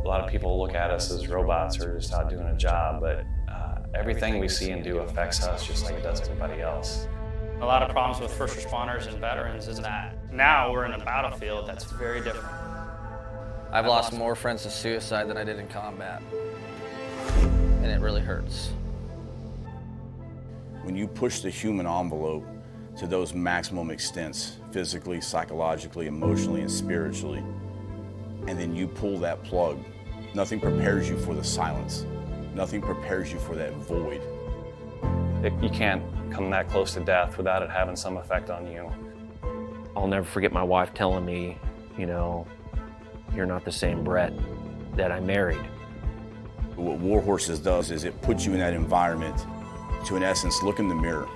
A lot of people look at us as robots or just out doing a job, but everything we see and do affects us just like it does everybody else. A lot of problems with first responders and veterans is that now we're in a battlefield that's very different. I've lost more friends to suicide than I did in combat, and it really hurts. When you push the human envelope to those maximum extents, physically, psychologically, emotionally, and spiritually, and then you pull that plug, nothing prepares you for the silence. Nothing prepares you for that void. You can't come that close to death without it having some effect on you. I'll never forget my wife telling me, you know, you're not the same Brett that I married. What War Horses does is it puts you in that environment to, in essence, look in the mirror.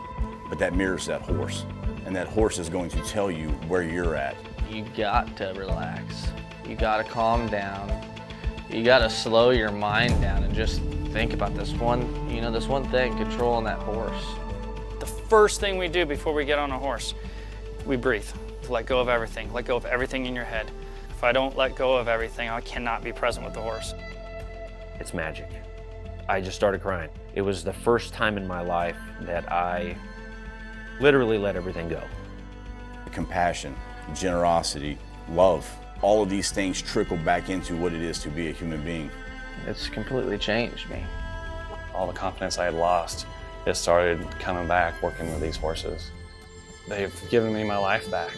But that mirror's that horse. And that horse is going to tell you where you're at. You got to relax. You got to calm down. You got to slow your mind down and just think about this one thing, controlling that horse. The first thing we do before we get on a horse, we breathe. To let go of everything. Let go of everything in your head. If I don't let go of everything, I cannot be present with the horse. It's magic. I just started crying. It was the first time in my life that I literally let everything go. Compassion, generosity, love, all of these things trickle back into what it is to be a human being. It's completely changed me. All the confidence I had lost, it started coming back working with these horses. They've given me my life back.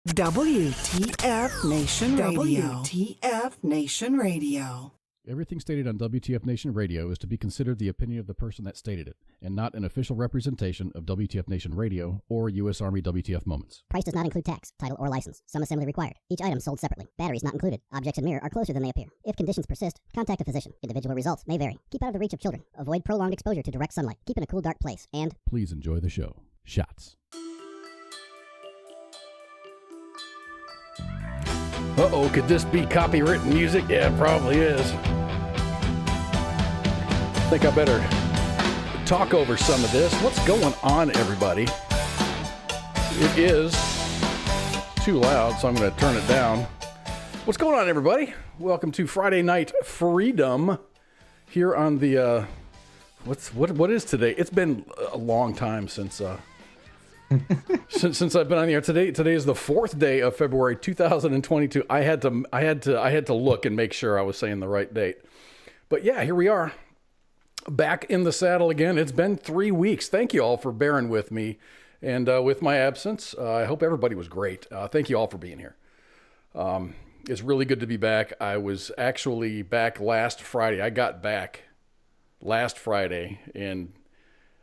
WTF Nation Radio. WTF Nation Radio. Everything stated on WTF Nation Radio is to be considered the opinion of the person that stated it, and not an official representation of WTF Nation Radio or U.S. Army WTF Moments. Price does not include tax, title, or license. Some assembly required. Each item sold separately. Batteries not included. Objects in mirror are closer than they appear. If conditions persist, contact a physician. Individual results may vary. Keep out of the reach of children. Avoid prolonged exposure to direct sunlight. Keep in a cool, dark place. And please enjoy the show. Shots. Uh-oh, could this be copywritten music? Yeah, it probably is. I think I better talk over some of this. What's going on, everybody? It is too loud, so I'm going to turn it down. What's going on, everybody? Welcome to Friday Night Freedom here on the, what is today? It's been a long time since since I've been on the air. Today is the 4th day of February 2022. I had to look and make sure I was saying the right date. But yeah, here we are, back in the saddle again. It's been 3 weeks. Thank you all for bearing with me and with my absence. I hope everybody was great. Thank you all for being here. It's really good to be back. I was actually back last Friday. I got back last Friday, and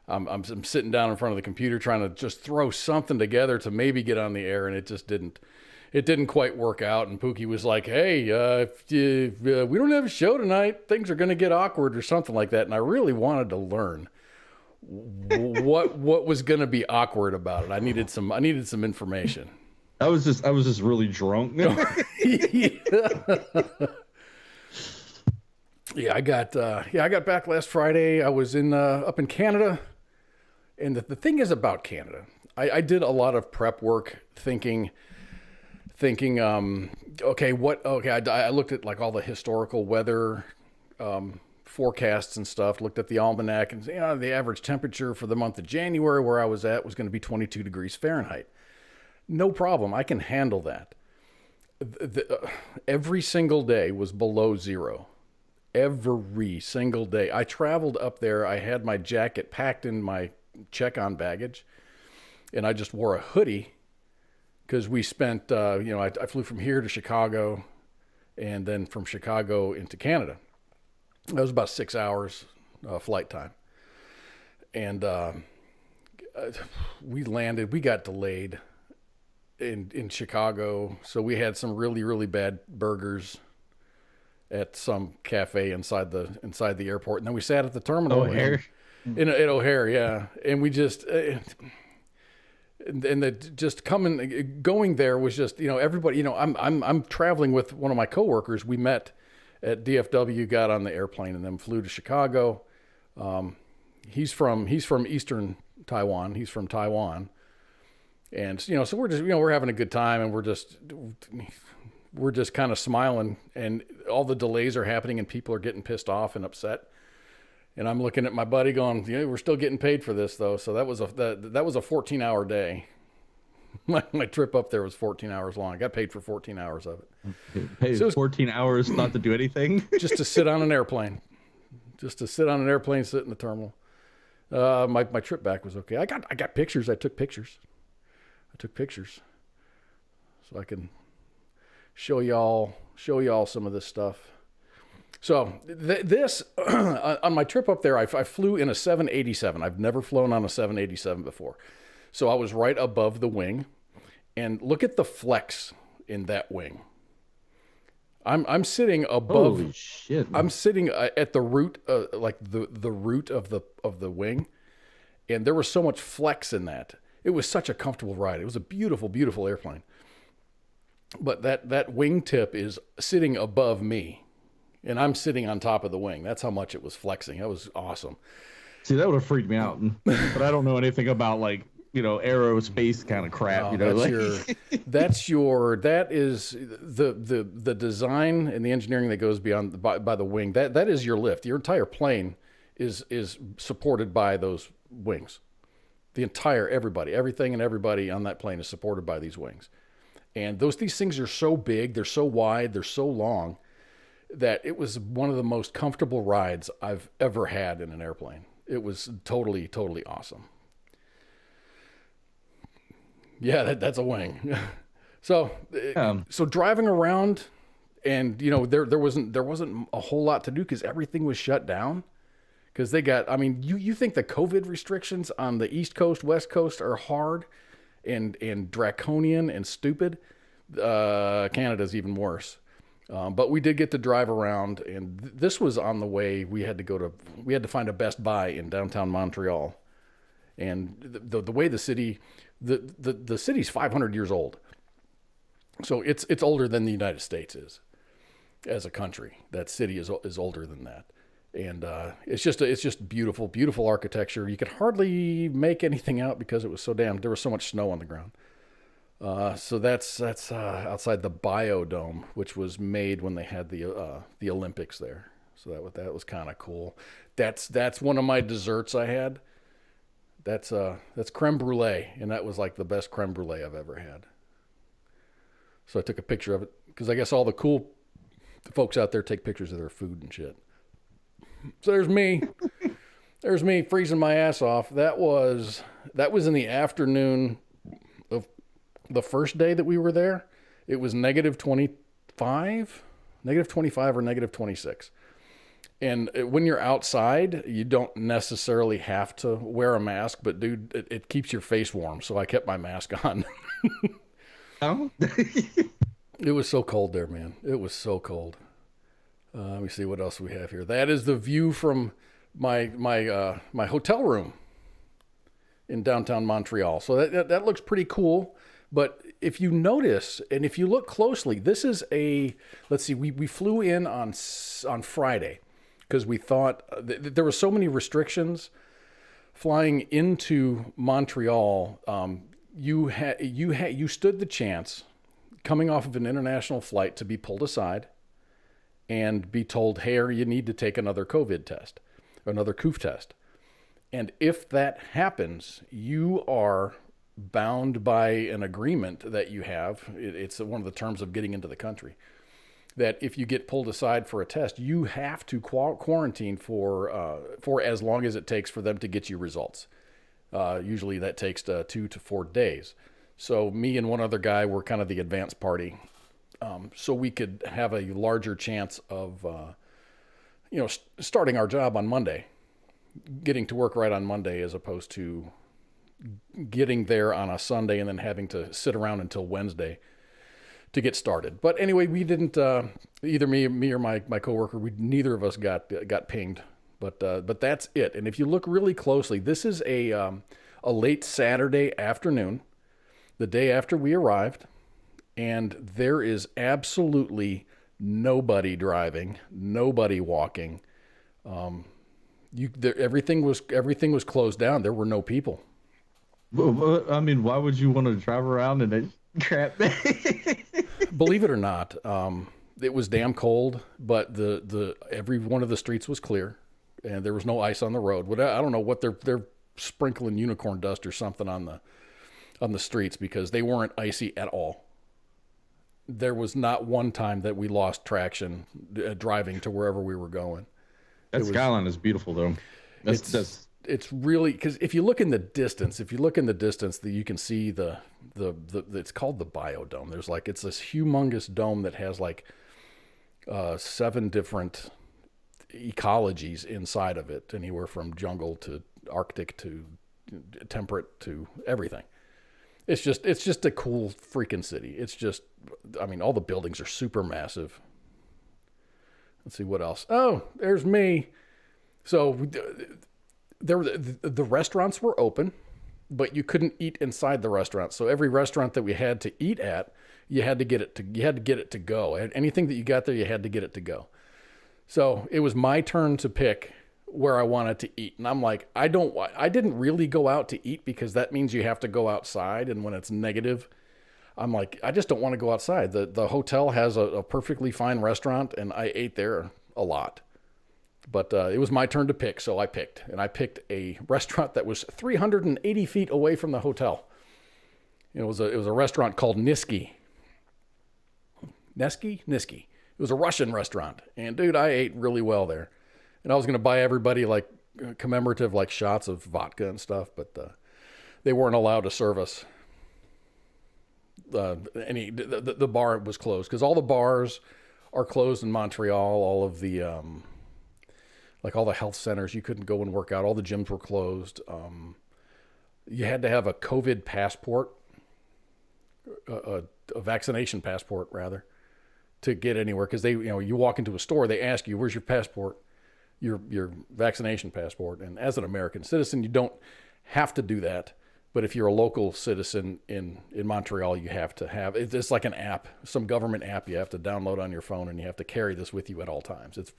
I'm sitting down in front of the computer trying to just throw something together to maybe get on the air, and it just didn't. It didn't quite work out. And Pooky was like, "Hey, we don't have a show tonight. Things are going to get awkward," or something like that. And I really wanted to learn what was going to be awkward about it. I needed some information. I was just really drunk. Yeah, I got back last Friday. I was up in Canada. And the thing is about Canada, I did a lot of prep work thinking, I looked at like all the historical weather forecasts and stuff, looked at the almanac, and the average temperature for the month of January where I was at was going to be 22 degrees Fahrenheit. No problem. I can handle that. Every single day was below zero. Every single day. I traveled up there. I had my jacket packed in my check-on baggage, and I just wore a hoodie because we spent, I flew from here to Chicago and then from Chicago into Canada. That was about 6 hours flight time. And we landed, we got delayed in Chicago. So we had some really, really bad burgers at some cafe inside the airport. And then we sat at the terminal. O'Hare? At O'Hare, yeah. And we just, going there was just, everybody, I'm traveling with one of my coworkers. We met at DFW, got on the airplane, and then flew to Chicago. He's from Eastern Taiwan. He's from Taiwan. And, so we're just, we're having a good time, and we're just kind of smiling, and all the delays are happening and people are getting pissed off and upset. And I'm looking at my buddy going, we're still getting paid for this though. So that was a 14-hour day. My trip up there was 14 hours long. I got paid for 14 hours of it. Paid So 14 hours not to do anything? Just to sit on an airplane. Sit in the terminal. My trip back was okay. I got pictures. I took pictures. So I can show y'all some of this stuff. So this on my trip up there, I flew in a 787. I've never flown on a 787 before. So I was right above the wing, and look at the flex in that wing. I'm sitting above. Holy shit! I'm sitting at the root, like the root of the wing, and there was so much flex in that. It was such a comfortable ride. It was a beautiful, beautiful airplane. But that wingtip is sitting above me, and I'm sitting on top of the wing. That's how much it was flexing. That was awesome. See, that would have freaked me out, but I don't know anything about aerospace kind of crap. That is the design and the engineering that goes beyond by the wing. That is your lift. Your entire plane is supported by those wings. Everything and everybody on that plane is supported by these wings. And these things are so big, they're so wide, they're so long, that it was one of the most comfortable rides I've ever had in an airplane. It was totally, totally awesome. Yeah, that's a wing. So driving around, and there wasn't a whole lot to do because everything was shut down. Because they got, you think the COVID restrictions on the East Coast, West Coast are hard and draconian and stupid. Canada's even worse. But we did get to drive around, and this was on the way. We had to find a Best Buy in downtown Montreal. And the way the city's 500 years old. So it's older than the United States is as a country. That city is older than that. And it's just beautiful, beautiful architecture. You could hardly make anything out because there was so much snow on the ground. So that's outside the Biodome, which was made when they had the Olympics there. So that was kind of cool. That's one of my desserts I had. That's creme brulee, and that was like the best creme brulee I've ever had. So I took a picture of it because I guess all the cool folks out there take pictures of their food and shit. So there's me freezing my ass off. That was in the afternoon of the first day that we were there. It was negative 25 or negative 26. And when you're outside, you don't necessarily have to wear a mask, but dude, it keeps your face warm. So I kept my mask on. Oh, it was so cold there, man. It was so cold. Let me see what else we have here. That is the view from my hotel room in downtown Montreal. So that looks pretty cool. But if you notice, and if you look closely, this is let's see, we flew in on Friday because we thought there were so many restrictions flying into Montreal. You stood the chance coming off of an international flight to be pulled aside and be told, hey, you need to take another COVID test, another COOF test. And if that happens, you are bound by an agreement that you have. It's one of the terms of getting into the country, that if you get pulled aside for a test, you have to quarantine for as long as it takes for them to get you results. Usually that takes 2 to 4 days. So me and one other guy were kind of the advanced party. So we could have a larger chance of, starting our job on Monday, getting to work right on Monday, as opposed to getting there on a Sunday and then having to sit around until Wednesday to get started. But anyway, we didn't, either me or my coworker, neither of us got pinged, but that's it. And if you look really closely, this is a late Saturday afternoon, the day after we arrived. And there is absolutely nobody driving, nobody walking. Everything was closed down. There were no people. Well, I mean, why would you want to drive around in a crap? Believe it or not, it was damn cold, but every one of the streets was clear, and there was no ice on the road. I don't know what they're sprinkling unicorn dust or something on the streets, because they weren't icy at all. There was not one time that we lost traction driving to wherever we were going. That skyline is beautiful, though. It's really, because if you look in the distance, that you can see the it's called the biodome. There's it's this humongous dome that has 7 different ecologies inside of it, anywhere from jungle to Arctic to temperate to everything. It's just a cool freaking city. It's just, I mean, all the buildings are super massive. Let's see what else. Oh, there's me. So the restaurants were open, but you couldn't eat inside the restaurant. So every restaurant that we had to eat at, you had to get it to go. Anything that you got there, you had to get it to go. So it was my turn to pick where I wanted to eat. And I'm like, I didn't really go out to eat, because that means you have to go outside. And when it's negative, I'm like, I just don't want to go outside. The hotel has a perfectly fine restaurant, and I ate there a lot. But it was my turn to pick, so I picked. And I picked a restaurant that was 380 feet away from the hotel. It was a restaurant called Niski. Niski? It was a Russian restaurant. And, dude, I ate really well there. And I was going to buy everybody commemorative shots of vodka and stuff, but they weren't allowed to serve us. The bar was closed, because all the bars are closed in Montreal. All of the all the health centers, you couldn't go and work out. All the gyms were closed. You had to have a COVID passport, a vaccination passport rather, to get anywhere, because you walk into a store, they ask you, where's your passport? Your vaccination passport. And as an American citizen, you don't have to do that. But if you're a local citizen in Montreal, you have to have, it's like an app, some government app you have to download on your phone, and you have to carry this with you at all times. It's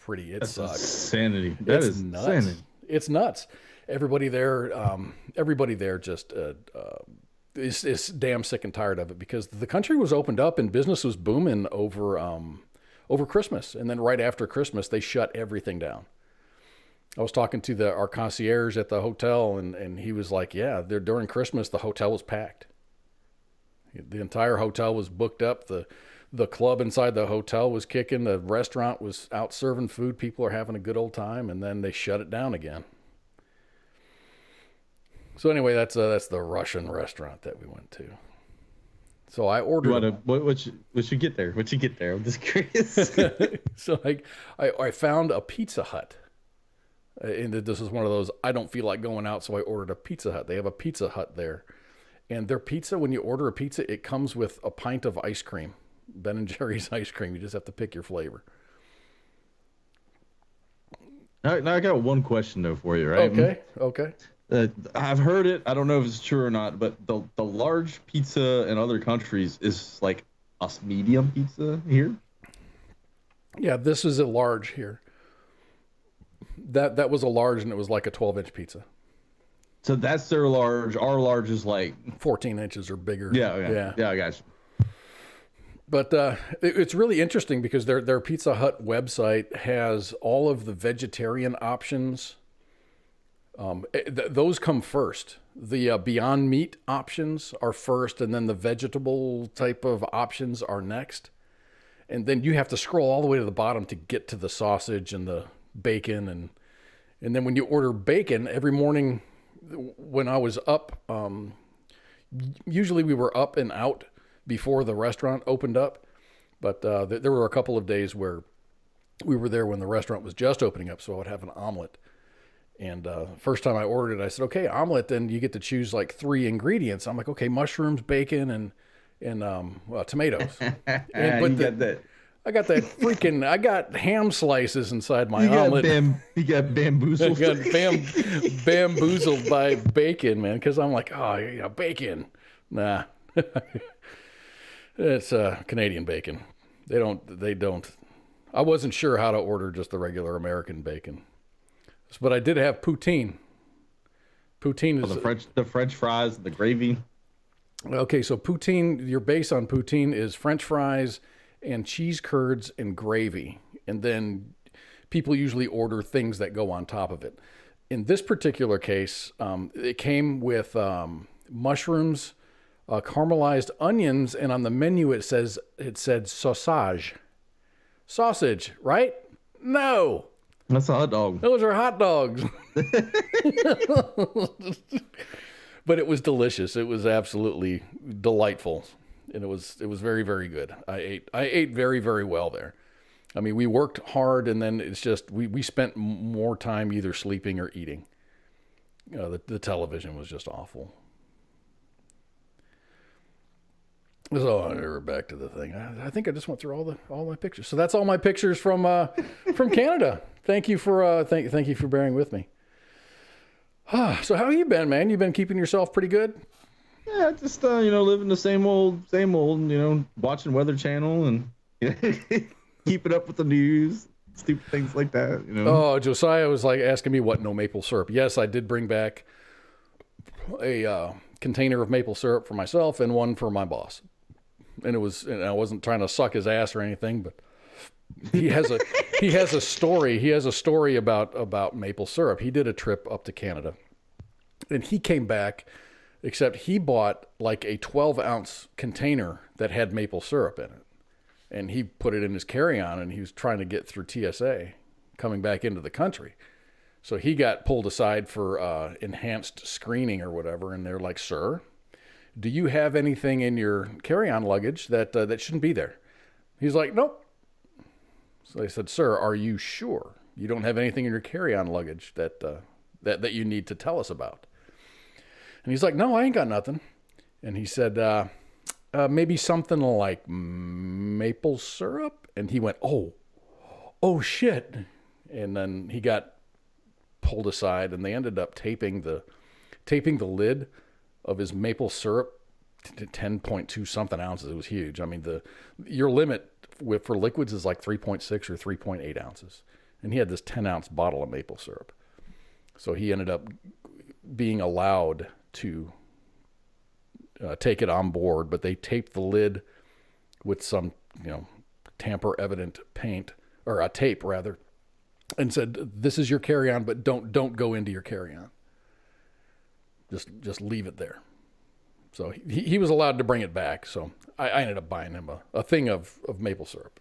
sucks. Insanity. That is nuts. Insanity. It's nuts. Everybody there just is damn sick and tired of it, because the country was opened up and business was booming over Christmas. And then right after Christmas, they shut everything down. I was talking to our concierge at the hotel, and he was like, yeah, during Christmas, the hotel was packed. The entire hotel was booked up. The club inside the hotel was kicking. The restaurant was out serving food. People are having a good old time, and then they shut it down again. So anyway, that's the Russian restaurant that we went to. So I ordered. What you get there? What you get there? I'm just curious. So I found a Pizza Hut. And this is one of those, I don't feel like going out, so I ordered a Pizza Hut. They have a Pizza Hut there. And their pizza, when you order a pizza, it comes with a pint of ice cream. Ben & Jerry's ice cream. You just have to pick your flavor. Now I got one question, though, for you, right? Okay. I've heard it. I don't know if it's true or not, but the large pizza in other countries is like a medium pizza here? Yeah, this is a large here. That was a large, and it was like a 12-inch pizza. So that's their large. Our large is like 14 inches or bigger. Yeah, I got you. But it's really interesting, because their Pizza Hut website has all of the vegetarian options. Those come first. The Beyond Meat options are first, and then the vegetable type of options are next. And then you have to scroll all the way to the bottom to get to the sausage and the bacon. And then when you order bacon, every morning when I was up, usually we were up and out before the restaurant opened up. But there were a couple of days where we were there when the restaurant was just opening up, so I would have an omelet. And first time I ordered it, I said, okay, omelet, then you get to choose like 3 ingredients. I'm like, okay, mushrooms, bacon, and tomatoes. I got I got ham slices inside my omelet. You got bamboozled. I got bamboozled by bacon, man, because I'm like, oh, yeah, bacon. Nah. It's Canadian bacon. They don't I wasn't sure how to order just the regular American bacon. But I did have poutine. Poutine is the French fries, the gravy. Okay, so poutine, your base on poutine is French fries and cheese curds and gravy. And then people usually order things that go on top of it. In this particular case, it came with mushrooms, caramelized onions, and on the menu it said sausage. Sausage, right? No. That's a hot dog. Those are hot dogs. But it was delicious. It was absolutely delightful. And it was very, very good. I ate very, very well there. I mean, we worked hard, and then it's just we spent more time either sleeping or eating. The television was just awful. So we're back to the thing. I think I just went through all my pictures. So that's all my pictures from Canada. Thank you for thank you for bearing with me. So how you been, man? You been keeping yourself pretty good? Yeah, just living the same old, watching Weather Channel and keeping up with the news, stupid things like that. Oh, Josiah was like asking me what no maple syrup. Yes, I did bring back a container of maple syrup for myself and one for my boss. And I wasn't trying to suck his ass or anything, but he has a story about maple syrup. He did a trip up to Canada, and he came back, except he bought like a 12-ounce container that had maple syrup in it, and he put it in his carry-on, and he was trying to get through TSA coming back into the country. So he got pulled aside for enhanced screening or whatever, and they're like, "Sir, do you have anything in your carry-on luggage that shouldn't be there?" He's like, "Nope." So they said, "Sir, are you sure you don't have anything in your carry-on luggage that you need to tell us about?" And he's like, "No, I ain't got nothing." And he said, "Maybe something like maple syrup?" And he went, "Oh shit!" And then he got pulled aside, and they ended up taping the lid of his maple syrup to 10.2 something ounces. It was huge. I mean, your limit for liquids is like 3.6 or 3.8 ounces. And he had this 10-ounce bottle of maple syrup. So he ended up being allowed to take it on board, but they taped the lid with some, tamper-evident paint, or a tape rather, and said, "This is your carry-on, but don't go into your carry-on. Just leave it there." So he was allowed to bring it back. So I ended up buying him a thing of maple syrup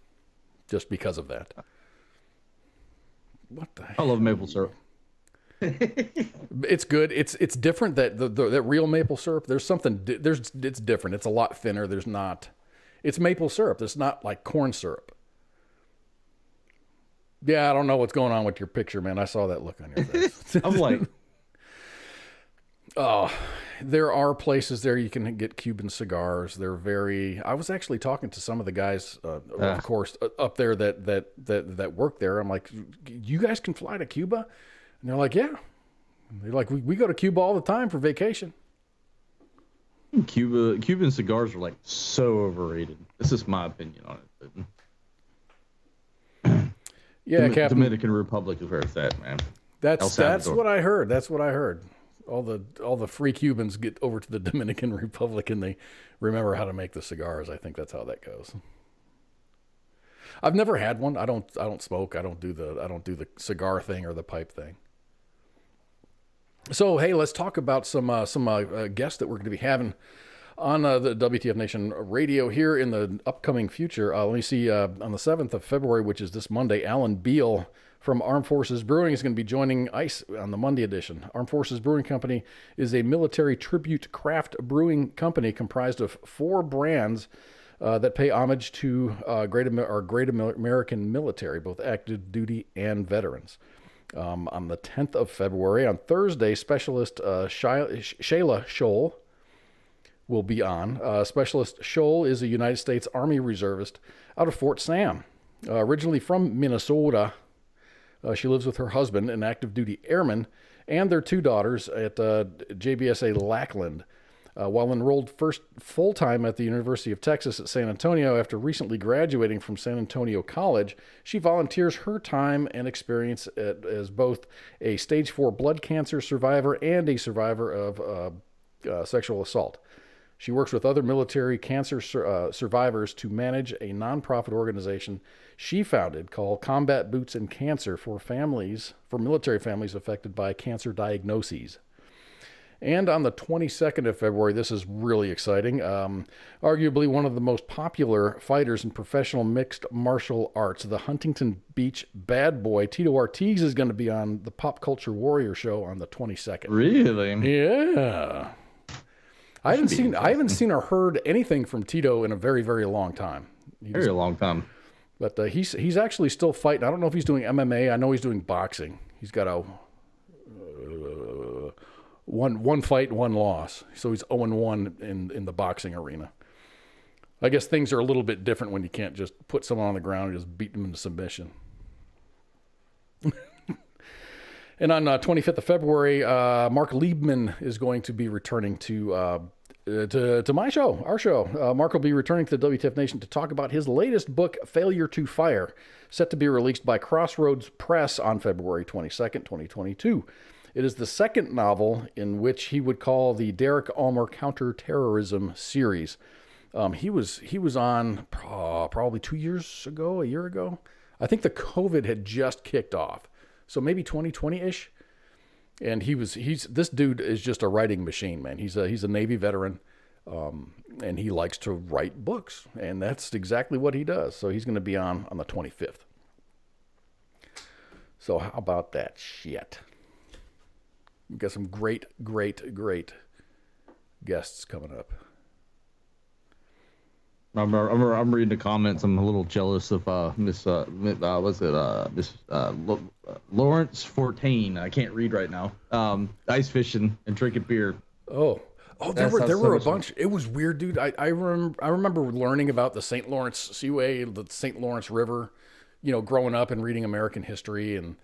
just because of that. What the heck? I love maple syrup. It's good. It's different that that real maple syrup. There's something. It's different. It's a lot thinner. It's maple syrup. It's not like corn syrup. Yeah, I don't know what's going on with your picture, man. I saw that look on your face. I'm like, oh, there are places there you can get Cuban cigars. I was actually talking to some of the guys, of course, up there that work there. I'm like, "You guys can fly to Cuba?" And they're like, "Yeah." They're like, we go to Cuba all the time for vacation. Cuban cigars are like so overrated. This is my opinion on it. Yeah, Captain. Dominican Republic is where it's at, man. That's what I heard. That's what I heard. All the free Cubans get over to the Dominican Republic and they remember how to make the cigars. I think that's how that goes. I've never had one. I don't smoke. I don't do the cigar thing or the pipe thing. So hey, let's talk about some guests that we're going to be having on the WTF Nation radio here in the upcoming future. Let me see, on the 7th of February, which is this Monday, Alan Beal from Armed Forces Brewing is going to be joining ICE on the Monday edition. Armed Forces Brewing Company is a military tribute craft brewing company comprised of 4 brands that pay homage to our great American military, both active duty and veterans. On the 10th of February, on Thursday, Specialist Shayla Scholl will be on. Specialist Scholl is a United States Army reservist out of Fort Sam. Originally from Minnesota, she lives with her husband, an active duty airman, and their 2 daughters at JBSA Lackland. While enrolled first full-time at the University of Texas at San Antonio after recently graduating from San Antonio College, she volunteers her time and experience as both a stage 4 blood cancer survivor and a survivor of sexual assault. She works with other military cancer survivors to manage a nonprofit organization she founded called Combat Boots and Cancer for military families affected by cancer diagnoses. And on the 22nd of February, this is really exciting, arguably one of the most popular fighters in professional mixed martial arts, the Huntington Beach bad boy, Tito Ortiz, is going to be on the Pop Culture Warrior show on the 22nd. Really? Yeah. I haven't seen or heard anything from Tito in a very, very long time. Very long time. But he's actually still fighting. I don't know if he's doing MMA. I know he's doing boxing. He's got a one fight, one loss. So he's 0-1 in the boxing arena. I guess things are a little bit different when you can't just put someone on the ground and just beat them into submission. And on 25th of February, Mark Liebman is going to be returning to my show, our show. Mark will be returning to the WTF Nation to talk about his latest book, Failure to Fire, set to be released by Crossroads Press on February 22nd, 2022. It is the second novel in which he would call the Derek Ulmer Counterterrorism series. He was on probably 2 years ago, a year ago. I think the COVID had just kicked off. So maybe 2020-ish. And this dude is just a writing machine, man. He's a Navy veteran, and he likes to write books, and that's exactly what he does. So he's going to be on the 25th. So how about that shit? We've got some great, great, great guests coming up. I'm reading the comments. I'm a little jealous of Miss Lawrence 14. I can't read right now. Ice fishing and drinking beer. Oh, there were a bunch. It was weird, dude. I remember learning about the St. Lawrence Seaway, the St. Lawrence River, growing up and reading American history, and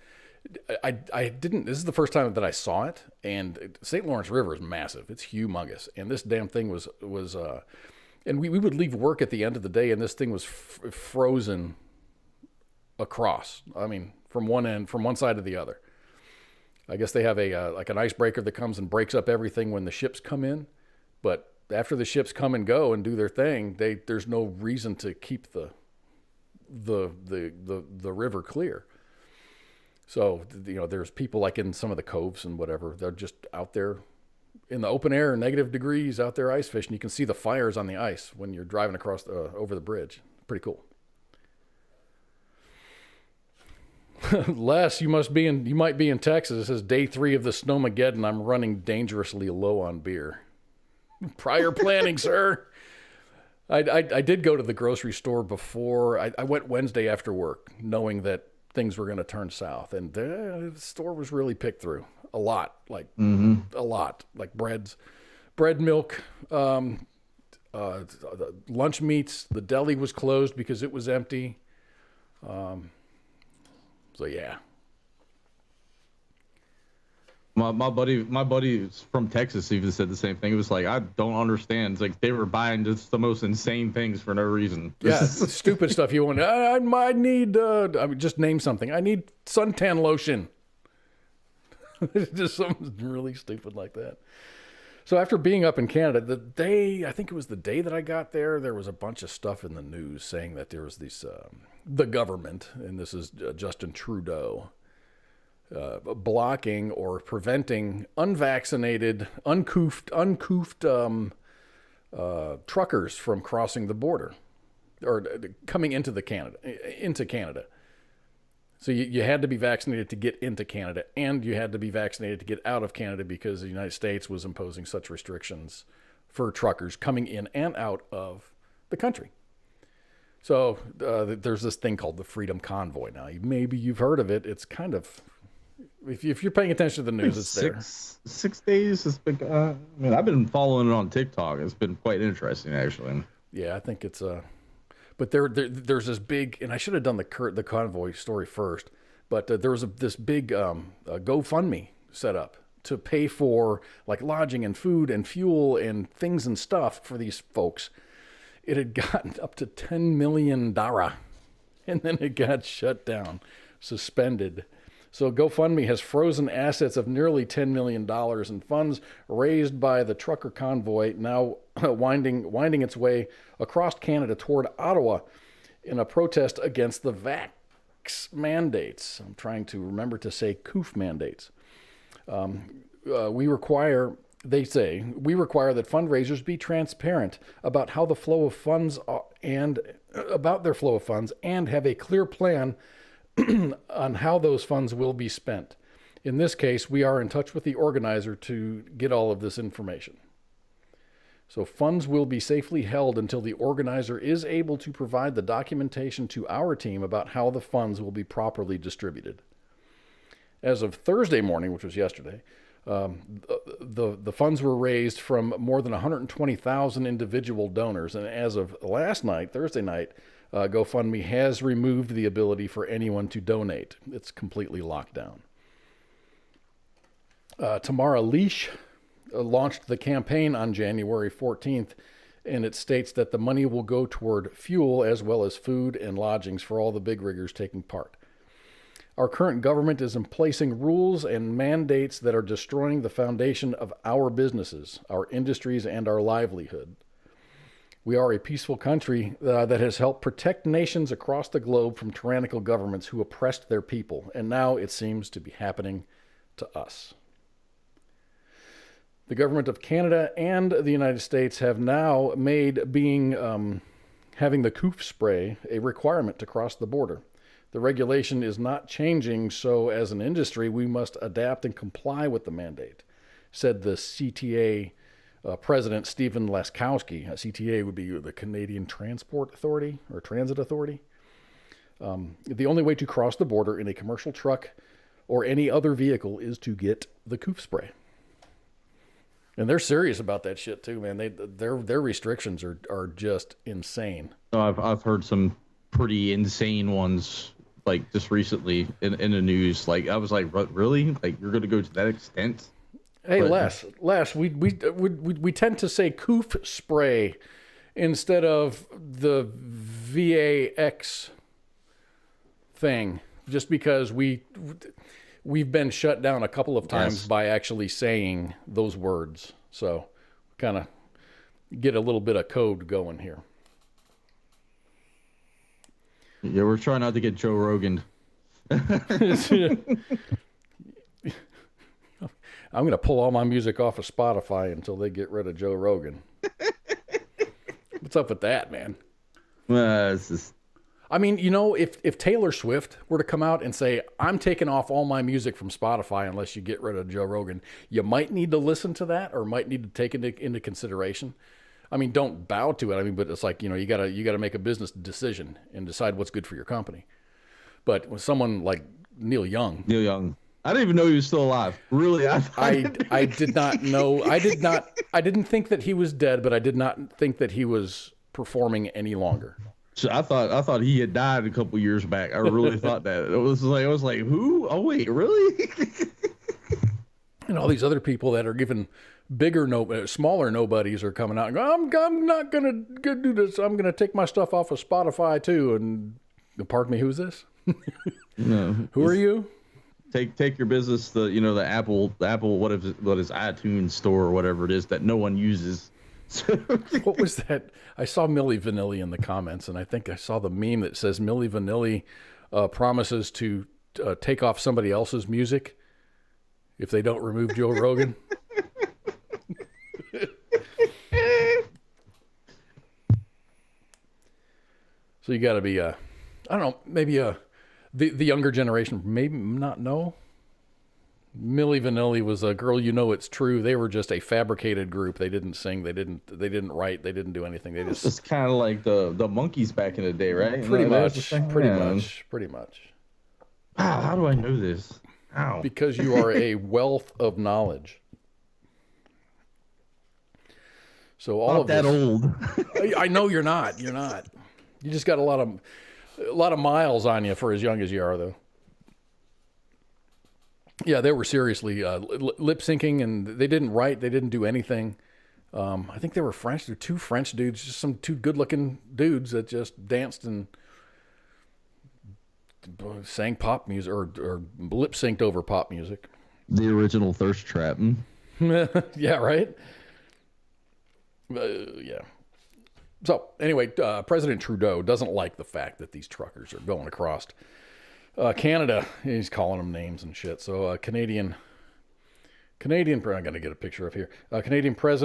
I didn't. This is the first time that I saw it, and St. Lawrence River is massive. It's humongous, and this damn thing was. And we would leave work at the end of the day, and this thing was frozen across. I mean, from one side to the other. I guess they have like an icebreaker that comes and breaks up everything when the ships come in. But after the ships come and go and do their thing, there's no reason to keep the river clear. So there's people like in some of the coves and whatever. They're just out there in the open air, negative degrees, out there ice fishing. You can see the fires on the ice when you're driving across over the bridge. Pretty cool. Les, you might be in Texas. It says day 3 of the Snowmageddon. I'm running dangerously low on beer. Prior planning, sir. I did go to the grocery store before. I went Wednesday after work, knowing that things were going to turn south, and the store was really picked through. A lot, like bread, milk, lunch meats. The deli was closed because it was empty. So yeah. My buddy from Texas even said the same thing. It was like, I don't understand. It's like they were buying just the most insane things for no reason. Yeah, stupid stuff. You want? I need. Just name something. I need suntan lotion. Just something really stupid like that. So after being up in Canada, I think it was the day that I got there, there was a bunch of stuff in the news saying that there was the government, and this is Justin Trudeau, blocking or preventing unvaccinated, uncoofed truckers from crossing the border or coming into Canada. So you had to be vaccinated to get into Canada, and you had to be vaccinated to get out of Canada because the United States was imposing such restrictions for truckers coming in and out of the country. So there's this thing called the Freedom Convoy. Now, maybe you've heard of it. It's kind of, if you're paying attention to the news, it's there. 6 days. It's been, I've been following it on TikTok. It's been quite interesting, actually. Yeah, I think it's but there's this big, and I should have done the convoy story first, but there was this big GoFundMe set up to pay for like lodging and food and fuel and things and stuff for these folks. It had gotten up to 10 million dara, and then it got shut down, suspended. So GoFundMe has frozen assets of nearly $10 million in funds raised by the trucker convoy, now winding its way across Canada toward Ottawa in a protest against the vax mandates. I'm trying to remember to say COOF mandates. We require that fundraisers be transparent about how the flow of funds and about their flow of funds and have a clear plan on how those funds will be spent. In this case, we are in touch with the organizer to get all of this information. So funds will be safely held until the organizer is able to provide the documentation to our team about how the funds will be properly distributed. As of Thursday morning, which was yesterday, the funds were raised from more than 120,000 individual donors. And as of last night, Thursday night, GoFundMe has removed the ability for anyone to donate. It's completely locked down. Tamara Leash launched the campaign on January 14th, and it states that the money will go toward fuel as well as food and lodgings for all the big riggers taking part. Our current government is placing rules and mandates that are destroying the foundation of our businesses, our industries, and our livelihood. We are a peaceful country that has helped protect nations across the globe from tyrannical governments who oppressed their people, and now it seems to be happening to us. The government of Canada and the United States have now made having the COOF spray a requirement to cross the border. The regulation is not changing, so as an industry, we must adapt and comply with the mandate, said the CTA President Stephen Laskowski. CTA would be the Canadian Transport Authority or Transit Authority. The only way to cross the border in a commercial truck or any other vehicle is to get the COOF spray. And they're serious about that shit too, man. Their restrictions are just insane. I've heard some pretty insane ones, like just recently in the news. Like I was like, really? Like you're gonna go to that extent? Hey, Les, we tend to say COOF spray instead of the VAX thing, just because we've been shut down a couple of times by actually saying those words. So kind of get a little bit of code going here. Yeah, we're trying not to get Joe Rogan. I'm going to pull all my music off of Spotify until they get rid of Joe Rogan. What's up with that, man? It's just... I mean, you know, if Taylor Swift were to come out and say, I'm taking off all my music from Spotify unless you get rid of Joe Rogan, you might need to listen to that or might need to take it into consideration. I mean, don't bow to it. I mean, but it's like, you know, you gotta make a business decision and decide what's good for your company. But with someone like Neil Young, I didn't even know he was still alive. Really, I did not know. I didn't think that he was dead, but I did not think that he was performing any longer. So I thought he had died a couple years back. I really thought that. I was like, who? Oh wait, really? And all these other people that are given smaller nobodies are coming out and going, I'm not gonna do this. I'm gonna take my stuff off of Spotify too. And pardon me, who's this? No. Who are you? Take your business, the Apple what is iTunes store or whatever it is that no one uses. What was that? I saw Milli Vanilli in the comments, and I think I saw the meme that says Milli Vanilli promises to take off somebody else's music if they don't remove Joe Rogan. So you got to be, I don't know, maybe the younger generation maybe not know. Milli Vanilli was a Girl You Know It's True. They were just a fabricated group. They didn't sing. They didn't write. They didn't do anything. They just. It's kind of like the Monkees back in the day, right? Pretty much. Wow, how do I know this? How? Because you are a wealth of knowledge. So all of that old. I know you're not. You're not. You just got a lot of miles on you for as young as you are, though. Yeah, they were seriously lip syncing, and they didn't write. They didn't do anything. I think they were French. They're two French dudes, just some two good-looking dudes that just danced and sang pop music or lip synced over pop music. The original thirst trap. Yeah, right. Yeah. So anyway, President Trudeau doesn't like the fact that these truckers are going across Canada. He's calling them names and shit. So Canadian. I'm going to get a picture of here. Canadian Prime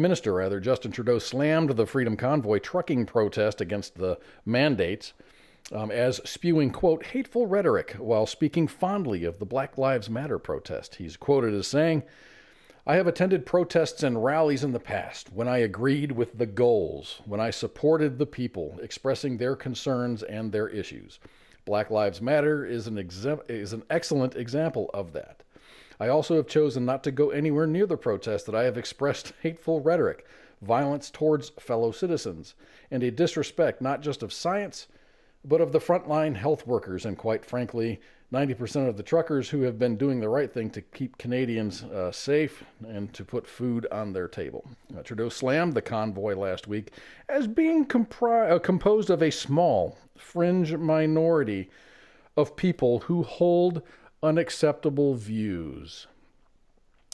Minister Justin Trudeau slammed the Freedom Convoy trucking protest against the mandates as spewing, quote, hateful rhetoric while speaking fondly of the Black Lives Matter protest. He's quoted as saying, I have attended protests and rallies in the past when I agreed with the goals, when I supported the people expressing their concerns and their issues. Black Lives Matter is an excellent example of that. I also have chosen not to go anywhere near the protest that I have expressed hateful rhetoric, violence towards fellow citizens, and a disrespect not just of science, but of the frontline health workers and, quite frankly, 90% of the truckers who have been doing the right thing to keep Canadians safe and to put food on their table. Trudeau slammed the convoy last week as being composed of a small, fringe minority of people who hold unacceptable views.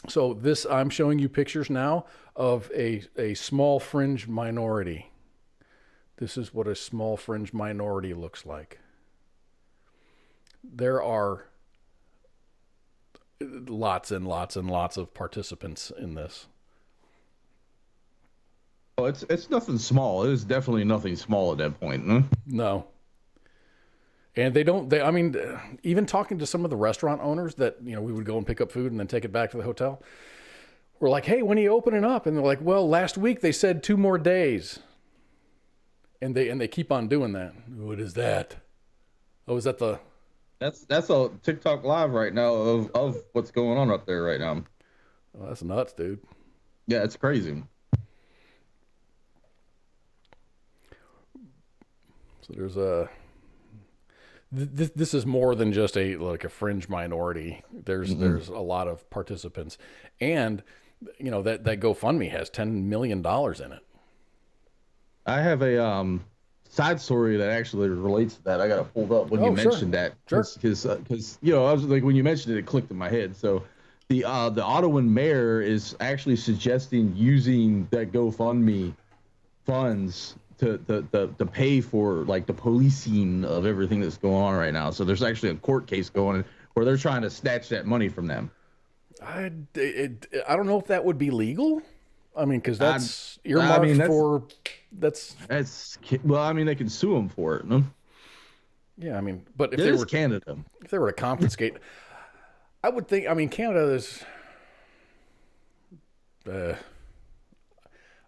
So this, I'm showing you pictures now of a small fringe minority. This is what a small fringe minority looks like. There are lots and lots and lots of participants in this. Oh, it's nothing small. It is definitely nothing small at that point. Huh? No. And I mean, even talking to some of the restaurant owners that, we would go and pick up food and then take it back to the hotel. We're like, hey, when are you opening up? And they're like, well, last week they said 2 more days. And they keep on doing that. What is that? Oh, is that the... That's a TikTok live right now of what's going on up there right now. Oh, that's nuts, dude. Yeah, it's crazy. So there's a... This is more than just a fringe minority. There's a lot of participants, and that GoFundMe has $10 million in it. I have a side story that actually relates to that. I got it pulled up when you mentioned that, because I was like, when you mentioned it, it clicked in my head. So the Ottawan mayor is actually suggesting using that GoFundMe funds to pay for like the policing of everything that's going on right now. So there's actually a court case going where they're trying to snatch that money from them. I don't know if that would be legal. I mean, because that's earmarked for that's. Well, I mean, they can sue them for it. No? Yeah, I mean, but if it they is were Canada, if they were to confiscate, I would think. I mean, Canada is.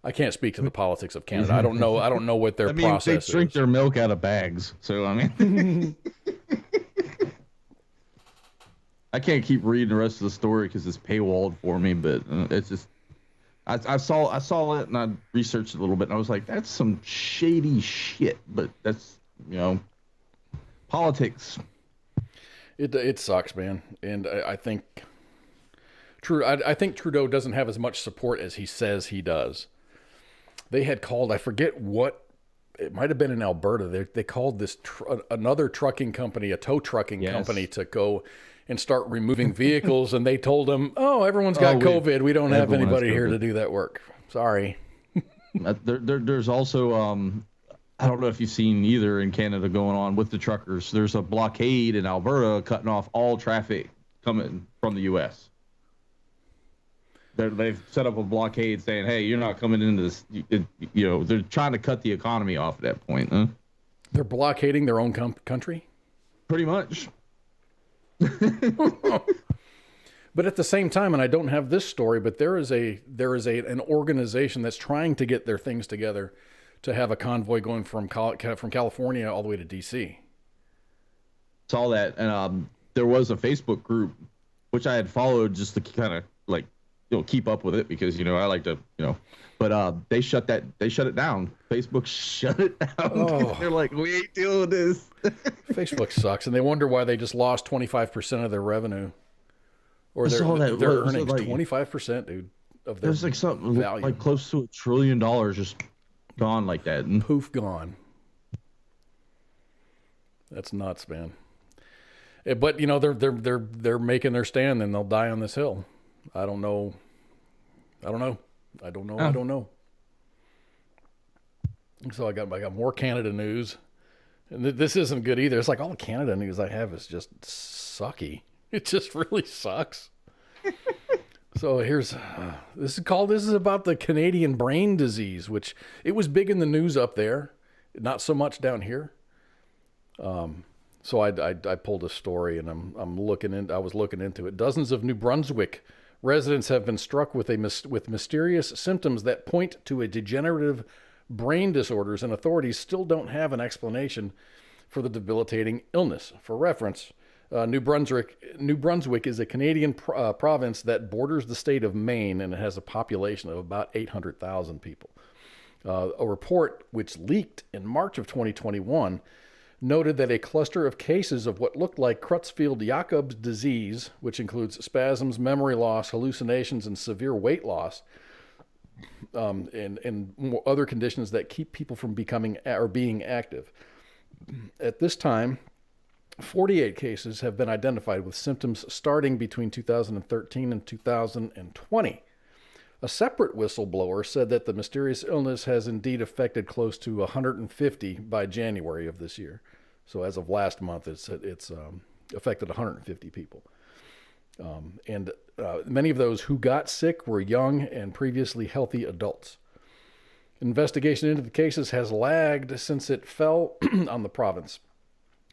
I can't speak to the politics of Canada. I don't know what their process is. They drink their milk out of bags. So, I mean, I can't keep reading the rest of the story because it's paywalled for me, but it's just, I saw it and I researched it a little bit and I was like, that's some shady shit, but that's, politics. It sucks, man. And I think Trudeau doesn't have as much support as he says he does. They had called, I forget what, it might have been in Alberta. They called this another trucking company, a tow trucking company, to go and start removing vehicles. And they told them, oh, everyone's got COVID. We don't have anybody here to do that work. Sorry. There's also, I don't know if you've seen either in Canada going on with the truckers. There's a blockade in Alberta cutting off all traffic coming from the U.S. They've set up a blockade saying, hey, you're not coming into this. They're trying to cut the economy off at that point. Huh? They're blockading their own country? Pretty much. But at the same time, and I don't have this story, but there is an organization that's trying to get their things together to have a convoy going from California all the way to D.C. Saw that, and there was a Facebook group, which I had followed just to kind of like keep up with it because I like to but they shut it down. Facebook shut it down. Oh. They're like, we ain't dealing with this. Facebook sucks, and they wonder why they just lost 25% of their revenue, or their earnings. 25%, dude, of their there's like something value. like close to $1 trillion just gone like that, and poof, gone. That's nuts, man. But they're making their stand, and they'll die on this hill. I don't know. So I got more Canada news, and this isn't good either. It's like all the Canada news I have is just sucky. It just really sucks. So here's this is about the Canadian brain disease, which it was big in the news up there, not so much down here. So I pulled a story, and I was looking into it. Dozens of New Brunswick residents have been struck with mysterious symptoms that point to a degenerative brain disorders, and authorities still don't have an explanation for the debilitating illness. For reference, New Brunswick is a Canadian province that borders the state of Maine, and it has a population of about 800,000 people. A report which leaked in March of 2021 noted that a cluster of cases of what looked like Creutzfeldt-Jakob's disease, which includes spasms, memory loss, hallucinations, and severe weight loss, and other conditions that keep people from becoming or being active. At this time, 48 cases have been identified with symptoms starting between 2013 and 2020. A separate whistleblower said that the mysterious illness has indeed affected close to 150 by January of this year. So as of last month, it's affected 150 people. And many of those who got sick were young and previously healthy adults. Investigation into the cases has lagged since it fell on the province.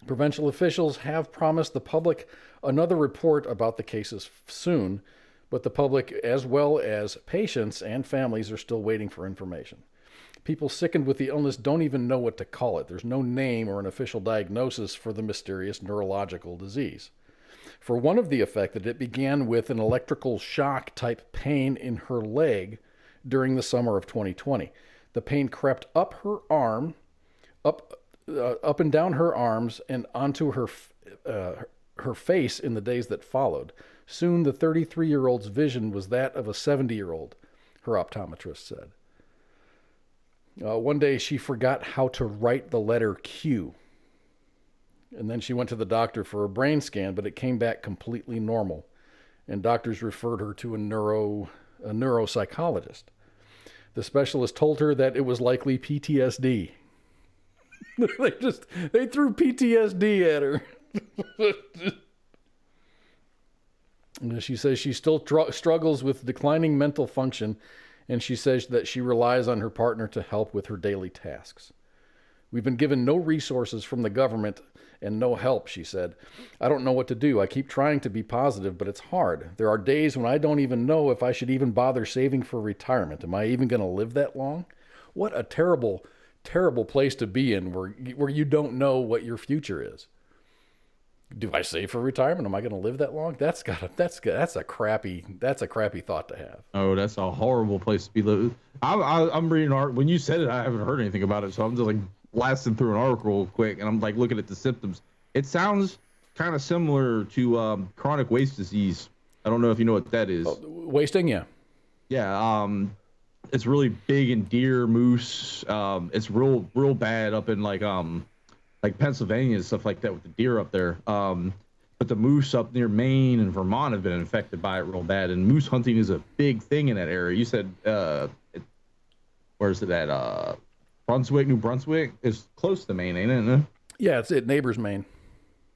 Provincial officials have promised the public another report about the cases soon, but the public, as well as patients and families, are still waiting for information. People sickened with the illness don't even know what to call it. There's no name or an official diagnosis for the mysterious neurological disease. For one of the affected, it began with an electrical shock type pain in her leg during the summer of 2020. The pain crept up her arm, up and down her arms, and onto her face in the days that followed. Soon, the 33-year-old's vision was that of a 70-year-old, her optometrist said. One day, she forgot how to write the letter Q. And then she went to the doctor for a brain scan, but it came back completely normal. And doctors referred her to a neuropsychologist. The specialist told her that it was likely PTSD. They threw PTSD at her. And she says she still struggles with declining mental function, and she says that she relies on her partner to help with her daily tasks. We've been given no resources from the government and no help, she said. I don't know what to do. I keep trying to be positive, but it's hard. There are days when I don't even know if I should even bother saving for retirement. Am I even going to live that long? What a terrible, terrible place to be in where you don't know what your future is. Do I save for retirement? Am I going to live that long? That's a crappy thought to have. Oh, that's a horrible place to be living. I'm reading art. When you said it, I haven't heard anything about it, so I'm just like blasting through an article real quick, and I'm like looking at the symptoms. It sounds kind of similar to chronic waste disease. I don't know if you know what that is. Wasting, yeah. Yeah. It's really big in deer, moose. It's real bad up in like Pennsylvania and stuff like that with the deer up there. But the moose up near Maine and Vermont have been infected by it real bad. And moose hunting is a big thing in that area. You said, where's it at? Brunswick, New Brunswick is close to Maine, ain't it? Yeah, it neighbors Maine.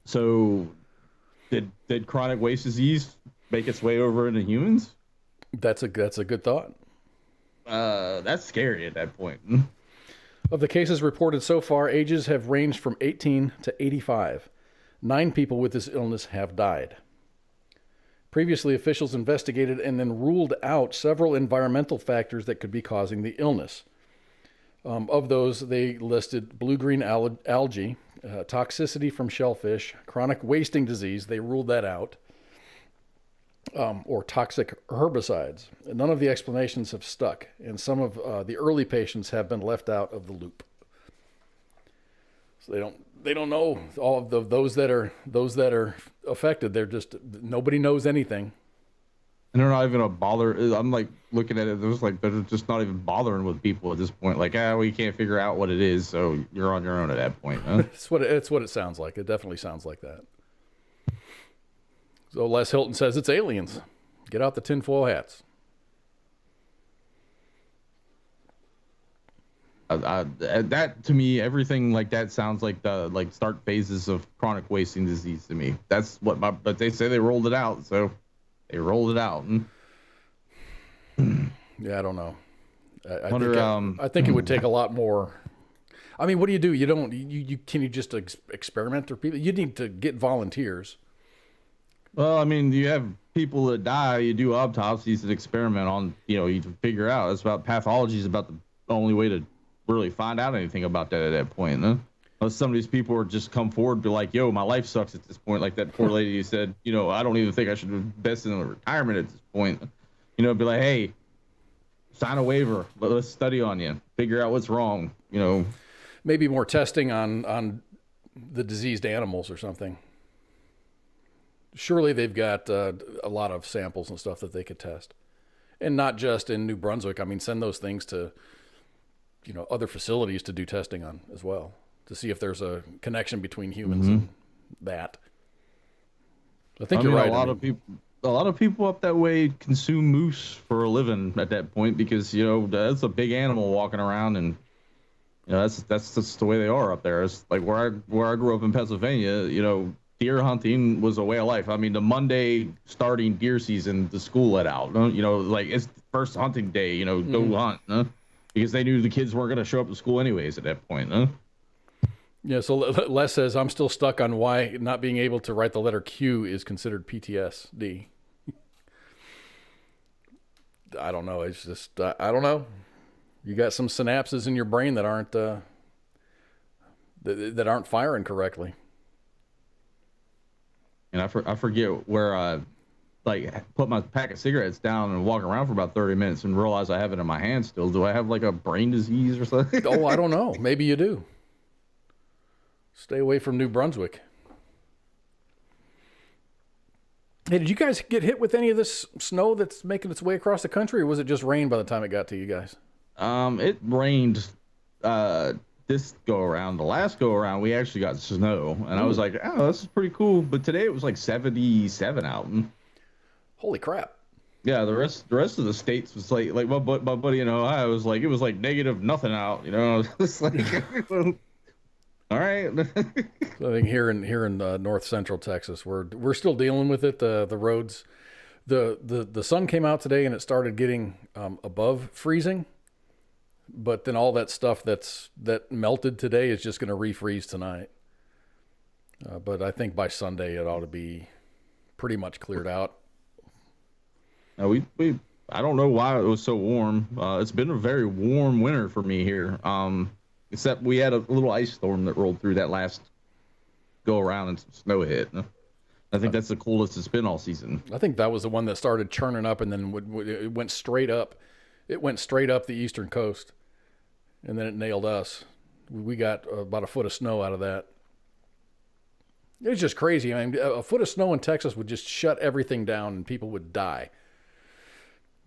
So did chronic waste disease make its way over into humans? That's a good thought. That's scary at that point. Of the cases reported so far, ages have ranged from 18 to 85. 9 people with this illness have died. Previously, officials investigated and then ruled out several environmental factors that could be causing the illness. Of those, they listed blue-green algae, toxicity from shellfish, chronic wasting disease, they ruled that out, or toxic herbicides. None of the explanations have stuck, and some of the early patients have been left out of the loop. So they don't know all of those that are affected. They're just, nobody knows anything. And they're not even gonna bother. I'm like looking at it. There's like, they're just not even bothering with people at this point. Like, we can't figure out what it is, so you're on your own at that point. Huh? It's what it sounds like. It definitely sounds like that. So Les Hilton says it's aliens. Get out the tinfoil hats. That to me, everything like that sounds like the start phases of chronic wasting disease to me. That's what but they say they rolled it out, so they rolled it out. Yeah, I don't know. I think it would take a lot more. I mean, what do? Can you just experiment or people? You need to get volunteers. Well, I mean, you have people that die, you do autopsies and experiment on, you figure out. It's about pathology is about the only way to really find out anything about that at that point. Huh? Unless some of these people are just come forward and be like, yo, my life sucks at this point. Like that poor lady who said, I don't even think I should invest in a retirement at this point. Be like, hey, sign a waiver. Let's study on you. Figure out what's wrong. Maybe more testing on the diseased animals or something. Surely they've got a lot of samples and stuff that they could test. And not just in New Brunswick. I mean, send those things to, other facilities to do testing on as well, to see if there's a connection between humans and that. I think you're right. A lot of people up that way consume moose for a living at that point because, that's a big animal walking around and, that's just the way they are up there. It's like where I grew up in Pennsylvania, deer hunting was a way of life. I mean, the Monday starting deer season, the school let out. Like it's the first hunting day. Go hunt, huh? Because they knew the kids weren't going to show up to school anyways at that point. Huh? Yeah. So Les says I'm still stuck on why not being able to write the letter Q is considered PTSD. I don't know. It's just I don't know. You got some synapses in your brain that aren't that aren't firing correctly. And I forget where I put my pack of cigarettes down and walk around for about 30 minutes and realize I have it in my hand still. Do I have like a brain disease or something? Oh, I don't know. Maybe you do. Stay away from New Brunswick. Hey, did you guys get hit with any of this snow that's making its way across the country, or was it just rain by the time it got to you guys? It rained this go around. The last go around, we actually got snow, and I was like, "Oh, this is pretty cool." But today it was like 77 out. Holy crap! Yeah, the rest of the states was like my buddy in Ohio was like, it was like negative nothing out. It's like, all right. So I think here in north central Texas, we're still dealing with it. The roads, the sun came out today and it started getting above freezing. But then all that stuff that melted today is just going to refreeze tonight. But I think by Sunday it ought to be pretty much cleared out. I don't know why it was so warm. It's been a very warm winter for me here. Except we had a little ice storm that rolled through that last go around and some snow hit. I think that's the coolest it's been all season. I think that was the one that started churning up and then it went straight up. It went straight up the eastern coast. And then it nailed us. We got about a foot of snow out of that. It was just crazy. I mean, a foot of snow in Texas would just shut everything down and people would die.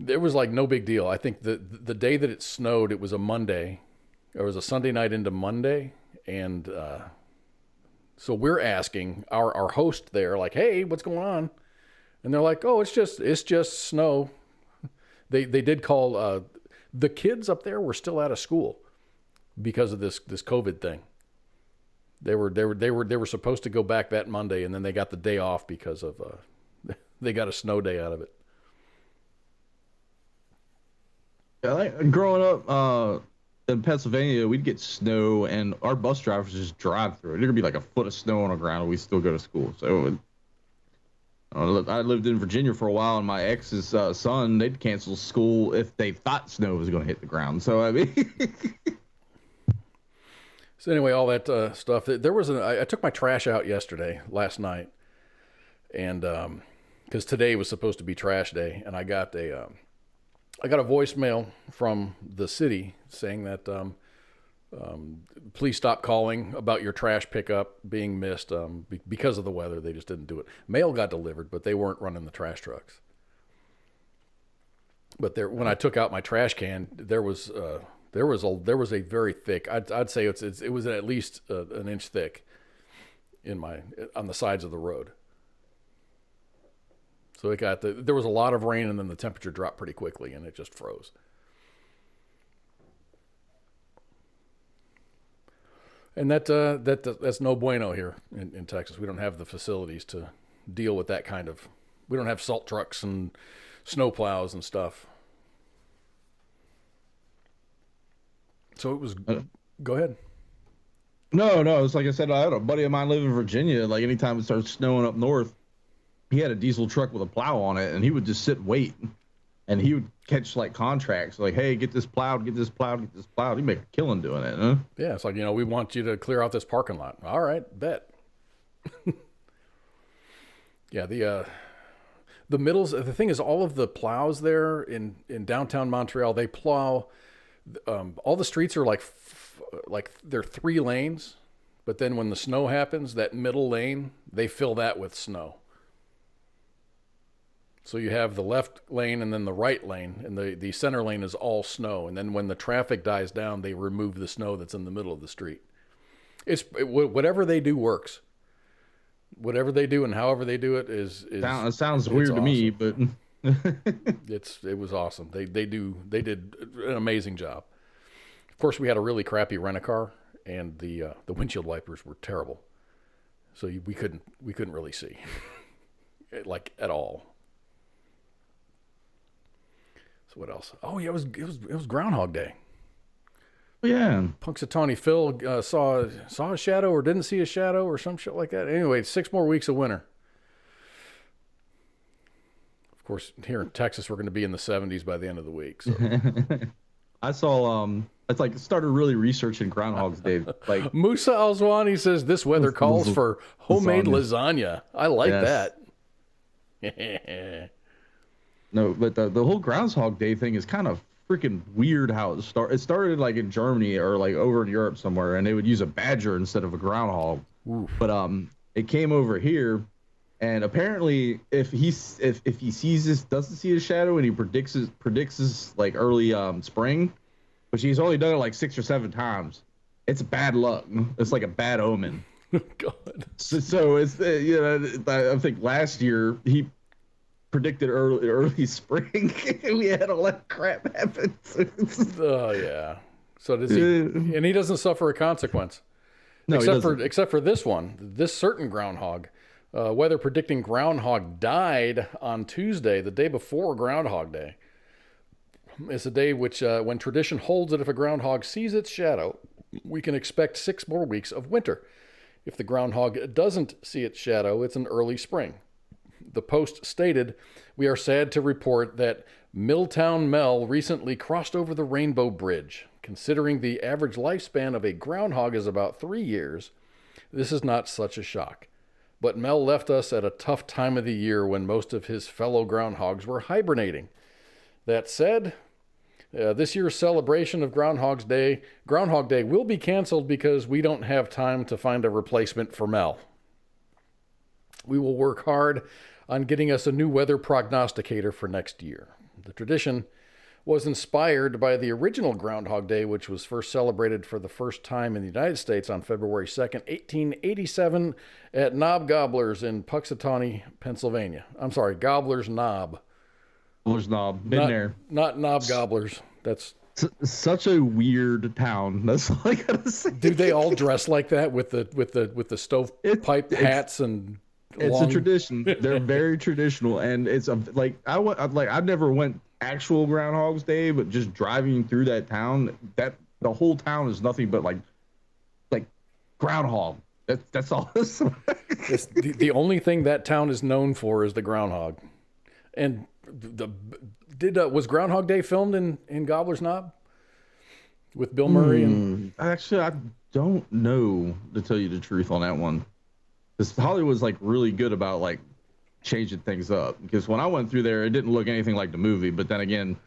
It was like no big deal. I think the day that it snowed, it was a Monday. It was a Sunday night into Monday. And so we're asking our host there, like, hey, what's going on? And they're like, oh, it's just snow. They did call the kids up there were still out of school because of this COVID thing. They were supposed to go back that Monday, and then they got the day off because of they got a snow day out of it. Yeah, like growing up in Pennsylvania, we'd get snow, and our bus drivers just drive through it. There'd be like a foot of snow on the ground, and we still go to school. So I lived in Virginia for a while, and my ex's son, they'd cancel school if they thought snow was going to hit the ground. So I mean. So anyway, all that stuff. I took my trash out last night, and because today was supposed to be trash day, and I got a voicemail from the city saying that please stop calling about your trash pickup being missed because of the weather. They just didn't do it. Mail got delivered, but they weren't running the trash trucks. But when I took out my trash can, there was a very thick. I'd say it was at least an inch thick on the sides of the road. So there was a lot of rain, and then the temperature dropped pretty quickly, and it just froze. And that's no bueno here in Texas. We don't have the facilities to deal with that kind of. We don't have salt trucks and snow plows and stuff. So it was. Go ahead. No. It's like I said. I had a buddy of mine live in Virginia. Like anytime it starts snowing up north, he had a diesel truck with a plow on it, and he would just sit and wait, and he would catch like contracts, like, hey, get this plowed, get this plowed, get this plowed. He'd make a killing doing it, huh? Yeah, it's like, we want you to clear out this parking lot. All right, bet. Yeah, the middles. The thing is, all of the plows there in downtown Montreal, they plow. All the streets are like they're 3 lanes, but then when the snow happens, that middle lane, they fill that with snow. So you have the left lane and then the right lane, and the center lane is all snow. And then when the traffic dies down, they remove the snow that's in the middle of the street. Whatever they do works. Whatever they do and however they do it is it sounds weird to me, but it was awesome. They did an amazing job. Of course, we had a really crappy rent-a-car, and the windshield wipers were terrible, so we couldn't really see like at all. So what else? Oh yeah, it was Groundhog Day. Yeah. Punxsutawney Phil saw a shadow or didn't see a shadow or some shit like that. Anyway, 6 more weeks of winter. Of course, here in Texas, we're going to be in the 70s by the end of the week. So. I saw it's like started really researching Groundhog's Day. Like Musa Alzwani says this weather calls for homemade lasagna. I like that. No, but the whole Groundhog Day thing is kind of freaking weird how it started. It started like in Germany or like over in Europe somewhere, and they would use a badger instead of a groundhog. Oof. But it came over here, and apparently if he sees this, doesn't see a shadow, and he predicts this like early spring, which he's only done it like 6 or 7 times, it's bad luck. It's like a bad omen. God. So it's I think last year he predicted early spring. We had all that crap happen. Oh yeah. So does he? And he doesn't suffer a consequence. No, except for this one, this certain groundhog. Weather predicting groundhog died on Tuesday, the day before Groundhog Day. It's a day which, when tradition holds that if a groundhog sees its shadow, we can expect 6 more weeks of winter. If the groundhog doesn't see its shadow, it's an early spring. The Post stated, "We are sad to report that Milltown Mel recently crossed over the Rainbow Bridge. Considering the average lifespan of a groundhog is about 3 years, this is not such a shock. But Mel left us at a tough time of the year when most of his fellow groundhogs were hibernating. That said, this year's celebration of Groundhog Day will be canceled because we don't have time to find a replacement for Mel. We will work hard on getting us a new weather prognosticator for next year." The tradition was inspired by the original Groundhog Day, which was first celebrated for the first time in the United States on February 2nd, 1887 at Knob Gobblers in Punxsutawney, Pennsylvania. I'm sorry, Gobblers Knob. Gobblers Knob, been there. Not Knob Gobblers. That's such a weird town. That's all I gotta say. Do they all dress like that with the stovepipe hats and? It's a tradition. They're very traditional, and it's I never went actual Groundhog's Day, but just driving through that town, that the whole town is nothing but like groundhog. That's all. It's the only thing that town is known for is the groundhog. And was Groundhog Day filmed in Gobbler's Knob with Bill Murray? Actually, I don't know, to tell you the truth on that one. Because Hollywood's like really good about like changing things up. Because when I went through there, it didn't look anything like the movie. But then again,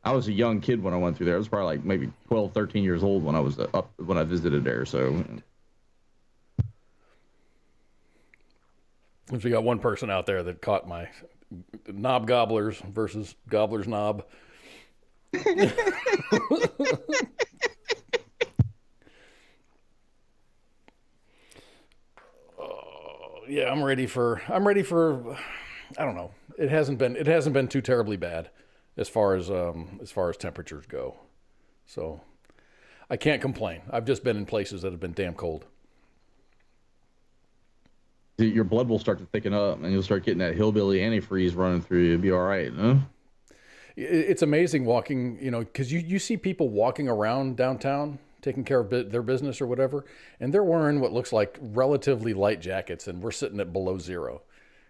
I was a young kid when I went through there. I was probably like maybe 12, 13 years old when I was when I visited there. So we got one person out there that caught my knob gobblers versus gobbler's knob. Yeah, I'm ready for I don't know. It hasn't been too terribly bad as far as temperatures go. So I can't complain. I've just been in places that have been damn cold. Your blood will start to thicken up, and you'll start getting that hillbilly antifreeze running through you. It'll be all right, huh? It's amazing walking, because you see people walking around downtown taking care of their business or whatever, and they're wearing what looks like relatively light jackets, and we're sitting at below zero.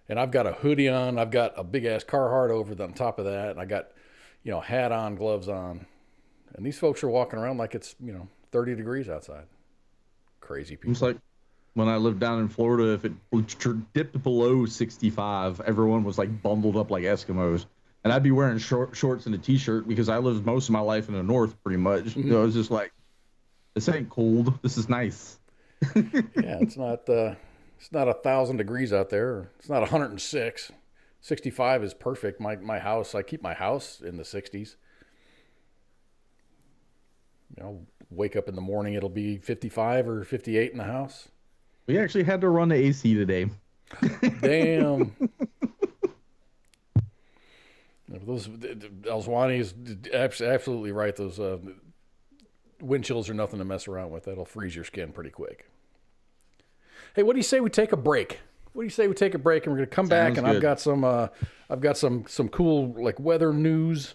And I've got a hoodie on, I've got a big-ass Carhartt over on top of that, and I got, hat on, gloves on. And these folks are walking around like it's, 30 degrees outside. Crazy people. It's like when I lived down in Florida, if it dipped below 65, everyone was like bundled up like Eskimos. And I'd be wearing shorts and a t-shirt because I lived most of my life in the north pretty much. Mm-hmm. So I was just like, this ain't cold. This is nice. Yeah, it's not 1,000 degrees out there. It's not 106. 65 is perfect. My house, I keep my house in the 60s. Wake up in the morning, it'll be 55 or 58 in the house. We actually had to run the AC today. Damn. Those Elswani is absolutely right. Those wind chills are nothing to mess around with. That'll freeze your skin pretty quick. Hey, what do you say we take a break? And we're going to come back, and good. I've got some cool like weather news,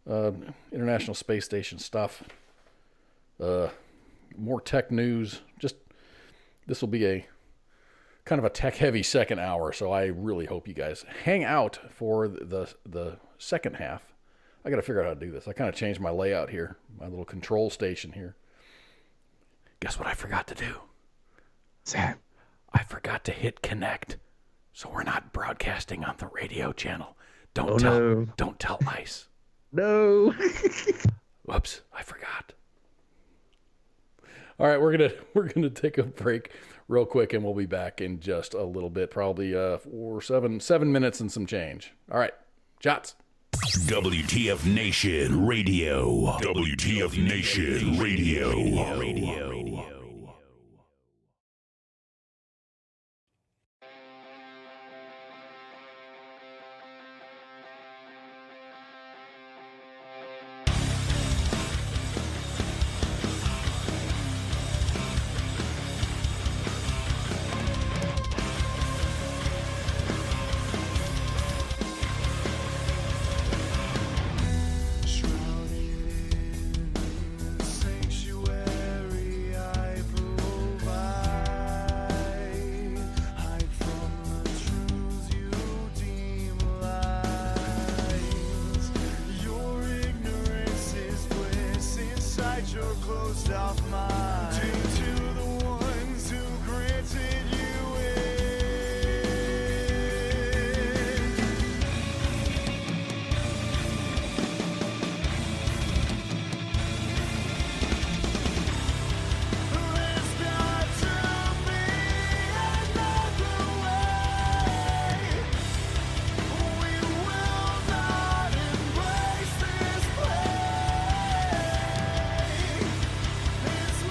International Space Station stuff, more tech news. This will be a kind of a tech-heavy second hour, so I really hope you guys hang out for the second half. I got to figure out how to do this. I kind of changed my layout here, my little control station here. Guess what I forgot to do? Sam, I forgot to hit connect, so we're not broadcasting on the radio channel. Don't tell ICE. No. Whoops, I forgot. All right, we're gonna take a break real quick, and we'll be back in just a little bit, probably 7 minutes and some change. All right, Jots. WTF Nation Radio. WTF Nation Radio. This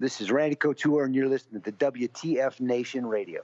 This is Randy Couture, and you're listening to WTF Nation Radio.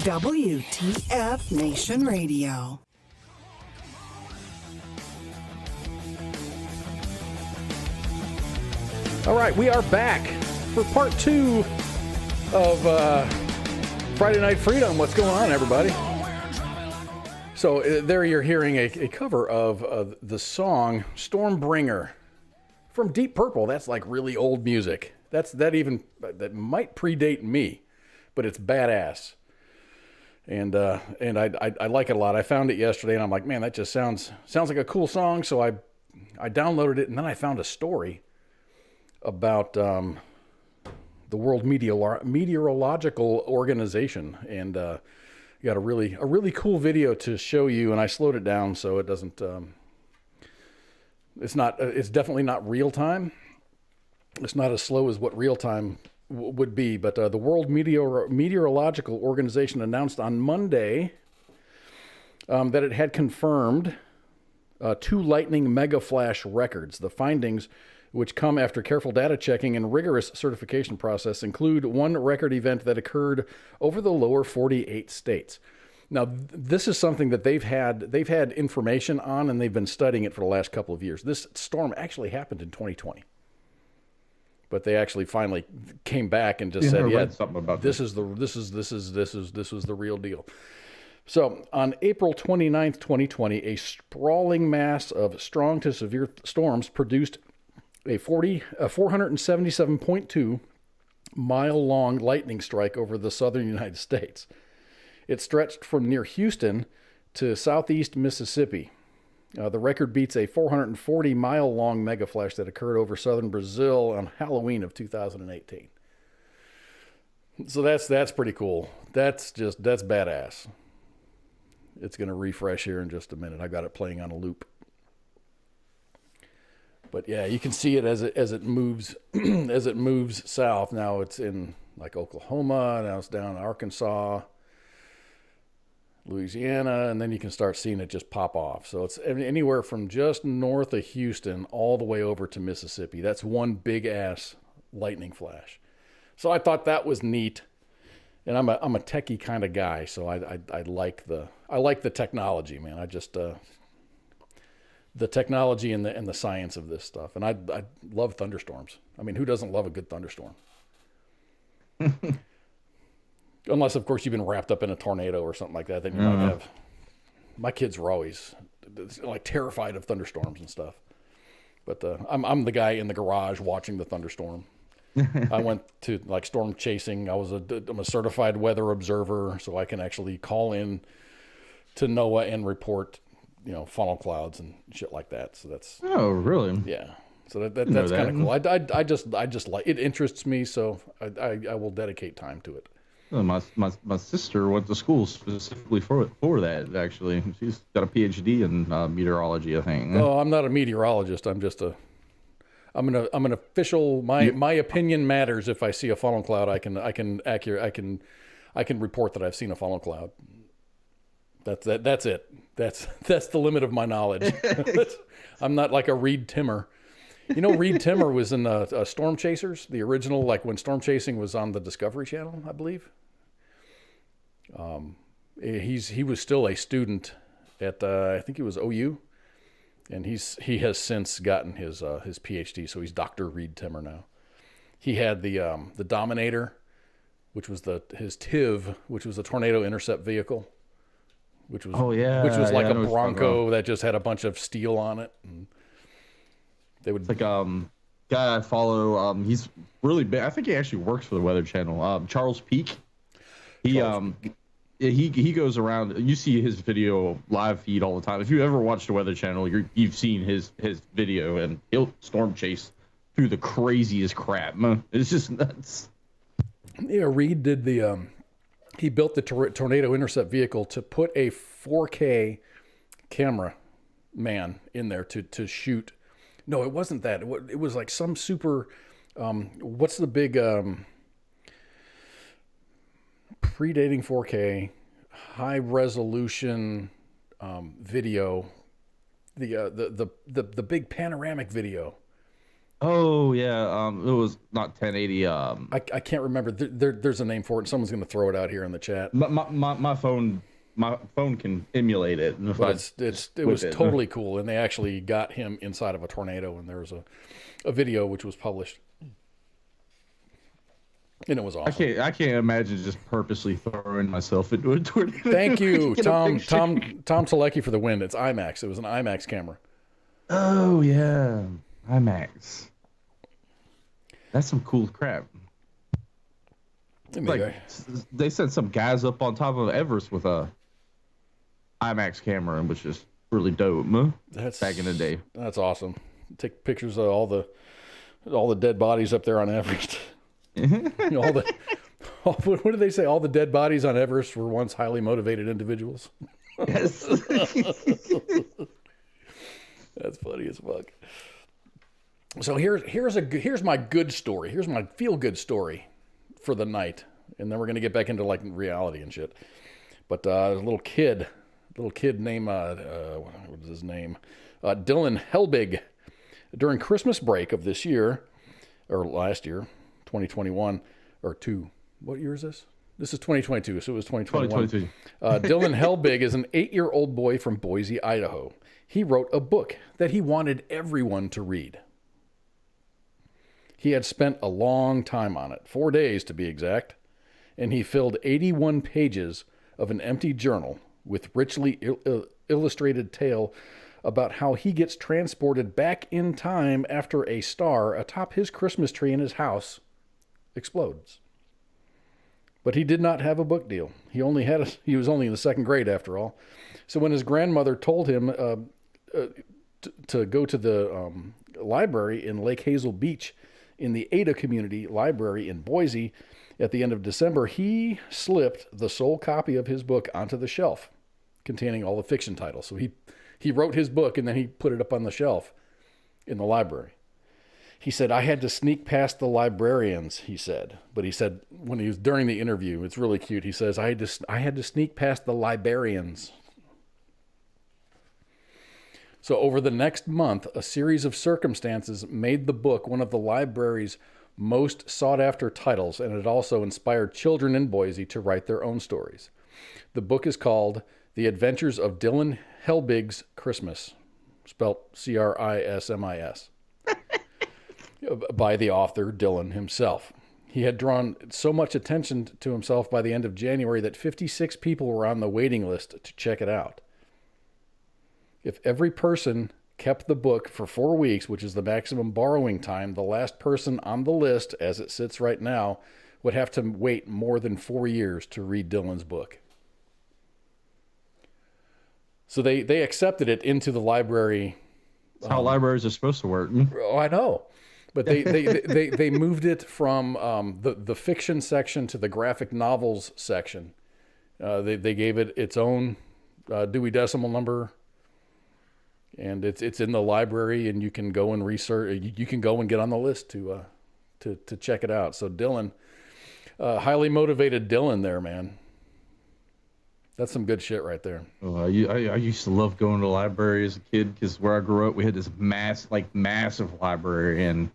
WTF Nation Radio. All right, we are back for part 2 of Friday Night Freedom. What's going on, everybody? So there you're hearing a cover of the song Stormbringer from Deep Purple. That's like really old music. That might predate me, but it's badass. And I like it a lot. I found it yesterday, and I'm like, man, that just sounds like a cool song. So I downloaded it, and then I found a story about the World Meteorological Organization, and got a really cool video to show you. And I slowed it down so it doesn't. It's definitely not real time. It's not as slow as what real time would be, but the World Meteorological Organization announced on Monday that it had confirmed 2 lightning mega flash records. The findings, which come after careful data checking and rigorous certification process, include one record event that occurred over the lower 48 states. Now, this is something that they've had information on, and they've been studying it for the last couple of years. This storm actually happened in 2020. But they actually finally came back and just said, "Yeah, this was the real deal." So on April 29th, 2020, a sprawling mass of strong to severe storms produced a 477.2 mile long lightning strike over the southern United States. It stretched from near Houston to southeast Mississippi. The record beats a 440 mile long mega flash that occurred over southern Brazil on Halloween of 2018. So that's pretty cool. That's badass. It's going to refresh here in just a minute. I got it playing on a loop. But yeah, you can see it as it moves as it moves south. Now it's in like Oklahoma, now it's down in Arkansas, Louisiana, and then you can start seeing it just pop off. So it's anywhere from just north of Houston all the way over to Mississippi. That's one big ass lightning flash. So I thought that was neat. And I'm a techie kind of guy, so I like the technology, man. I just the technology and the science of this stuff. And I love thunderstorms. I mean, who doesn't love a good thunderstorm? Unless, of course, you've been wrapped up in a tornado or something like that. Then you might have. My kids were always like terrified of thunderstorms and stuff. But I'm the guy in the garage watching the thunderstorm. I went to like storm chasing. I'm a certified weather observer, so I can actually call in to NOAA and report, funnel clouds and shit like that. So that's. Oh, really? Yeah. So that's kind of cool. I just like it. Interests me, so I will dedicate time to it. Well, my sister went to school specifically for that. Actually, she's got a PhD in meteorology, I think. Oh, I'm not a meteorologist. I'm an official. My opinion matters. If I see a funnel cloud, I can report that I've seen a funnel cloud. That's it. That's the limit of my knowledge. I'm not like a Reed Timmer. Reed Timmer was in Storm Chasers, the original, like when storm chasing was on the Discovery Channel, I believe. He was still a student at I think it was OU. And he has since gotten his PhD, so he's Dr. Reed Timmer now. He had the Dominator, which was his TIV, which was a tornado intercept vehicle, which was like a Bronco that just had a bunch of steel on it. And they would it's like guy I follow. He's really big. I think he actually works for the Weather Channel. Charles Peak. He goes around. You see his video live feed all the time. If you ever watched the Weather Channel, you've seen his video, and he'll storm chase through the craziest crap. It's just nuts. Yeah, Reed did he built the tornado intercept vehicle to put a 4K camera man in there to shoot. No, it wasn't that. It was like some super. What's the big? Predating 4K, high resolution video, the big panoramic video. Oh yeah, it was not 1080. I can't remember. There's a name for it. Someone's going to throw it out here in the chat. My phone can emulate it. But it was totally cool, and they actually got him inside of a tornado, and there was a video which was published. And it was awesome. I can't imagine just purposely throwing myself into a tornado. Thank you, Tom Selecki, for the win. It's IMAX. It was an IMAX camera. Oh yeah, IMAX. That's some cool crap. Like they sent some guys up on top of Everest with a IMAX camera, which is really dope. That's back in the day. That's awesome. Take pictures of all the dead bodies up there on Everest. What did they say? All the dead bodies on Everest were once highly motivated individuals. Yes. That's funny as fuck. So here's my good story. Here's my feel good story for the night, and then we're gonna get back into like reality and shit. But a little kid named what is his name? Dylan Helbig. During Christmas break of this year or last year. 2021 or 2. What year is this? This is 2022, so it was 2021. 2022. Dylan Helbig is an 8-year-old boy from Boise, Idaho. He wrote a book that he wanted everyone to read. He had spent a long time on it, 4 days to be exact, and he filled 81 pages of an empty journal with richly illustrated tale about how he gets transported back in time after a star atop his Christmas tree in his house explodes. But he did not have a book deal. He was only in the second grade after all. So when his grandmother told him to go to the library in Lake Hazel Beach in the Ada Community Library in Boise at the end of December, he slipped the sole copy of his book onto the shelf containing all the fiction titles. So he wrote his book and then he put it up on the shelf in the library. He said, I had to sneak past the librarians, he said. But he said, when he was during the interview, it's really cute. He says, I had to sneak past the librarians. So over the next month, a series of circumstances made the book one of the library's most sought-after titles, and it also inspired children in Boise to write their own stories. The book is called The Adventures of Dylan Helbig's Christmas, spelled Chrismis, by the author, Dylan himself. He had drawn so much attention to himself by the end of January that 56 people were on the waiting list to check it out. If every person kept the book for 4 weeks, which is the maximum borrowing time, the last person on the list, as it sits right now, would have to wait more than 4 years to read Dylan's book. So they accepted it into the library. That's how libraries are supposed to work. Oh, I know. But they moved it from the fiction section to the graphic novels section. They gave it its own Dewey Decimal number. And it's in the library, and you can go and research. You can go and get on the list to check it out. So Dylan, highly motivated Dylan there, man. That's some good shit right there. Oh, I used to love going to the library as a kid because where I grew up, we had this massive library, and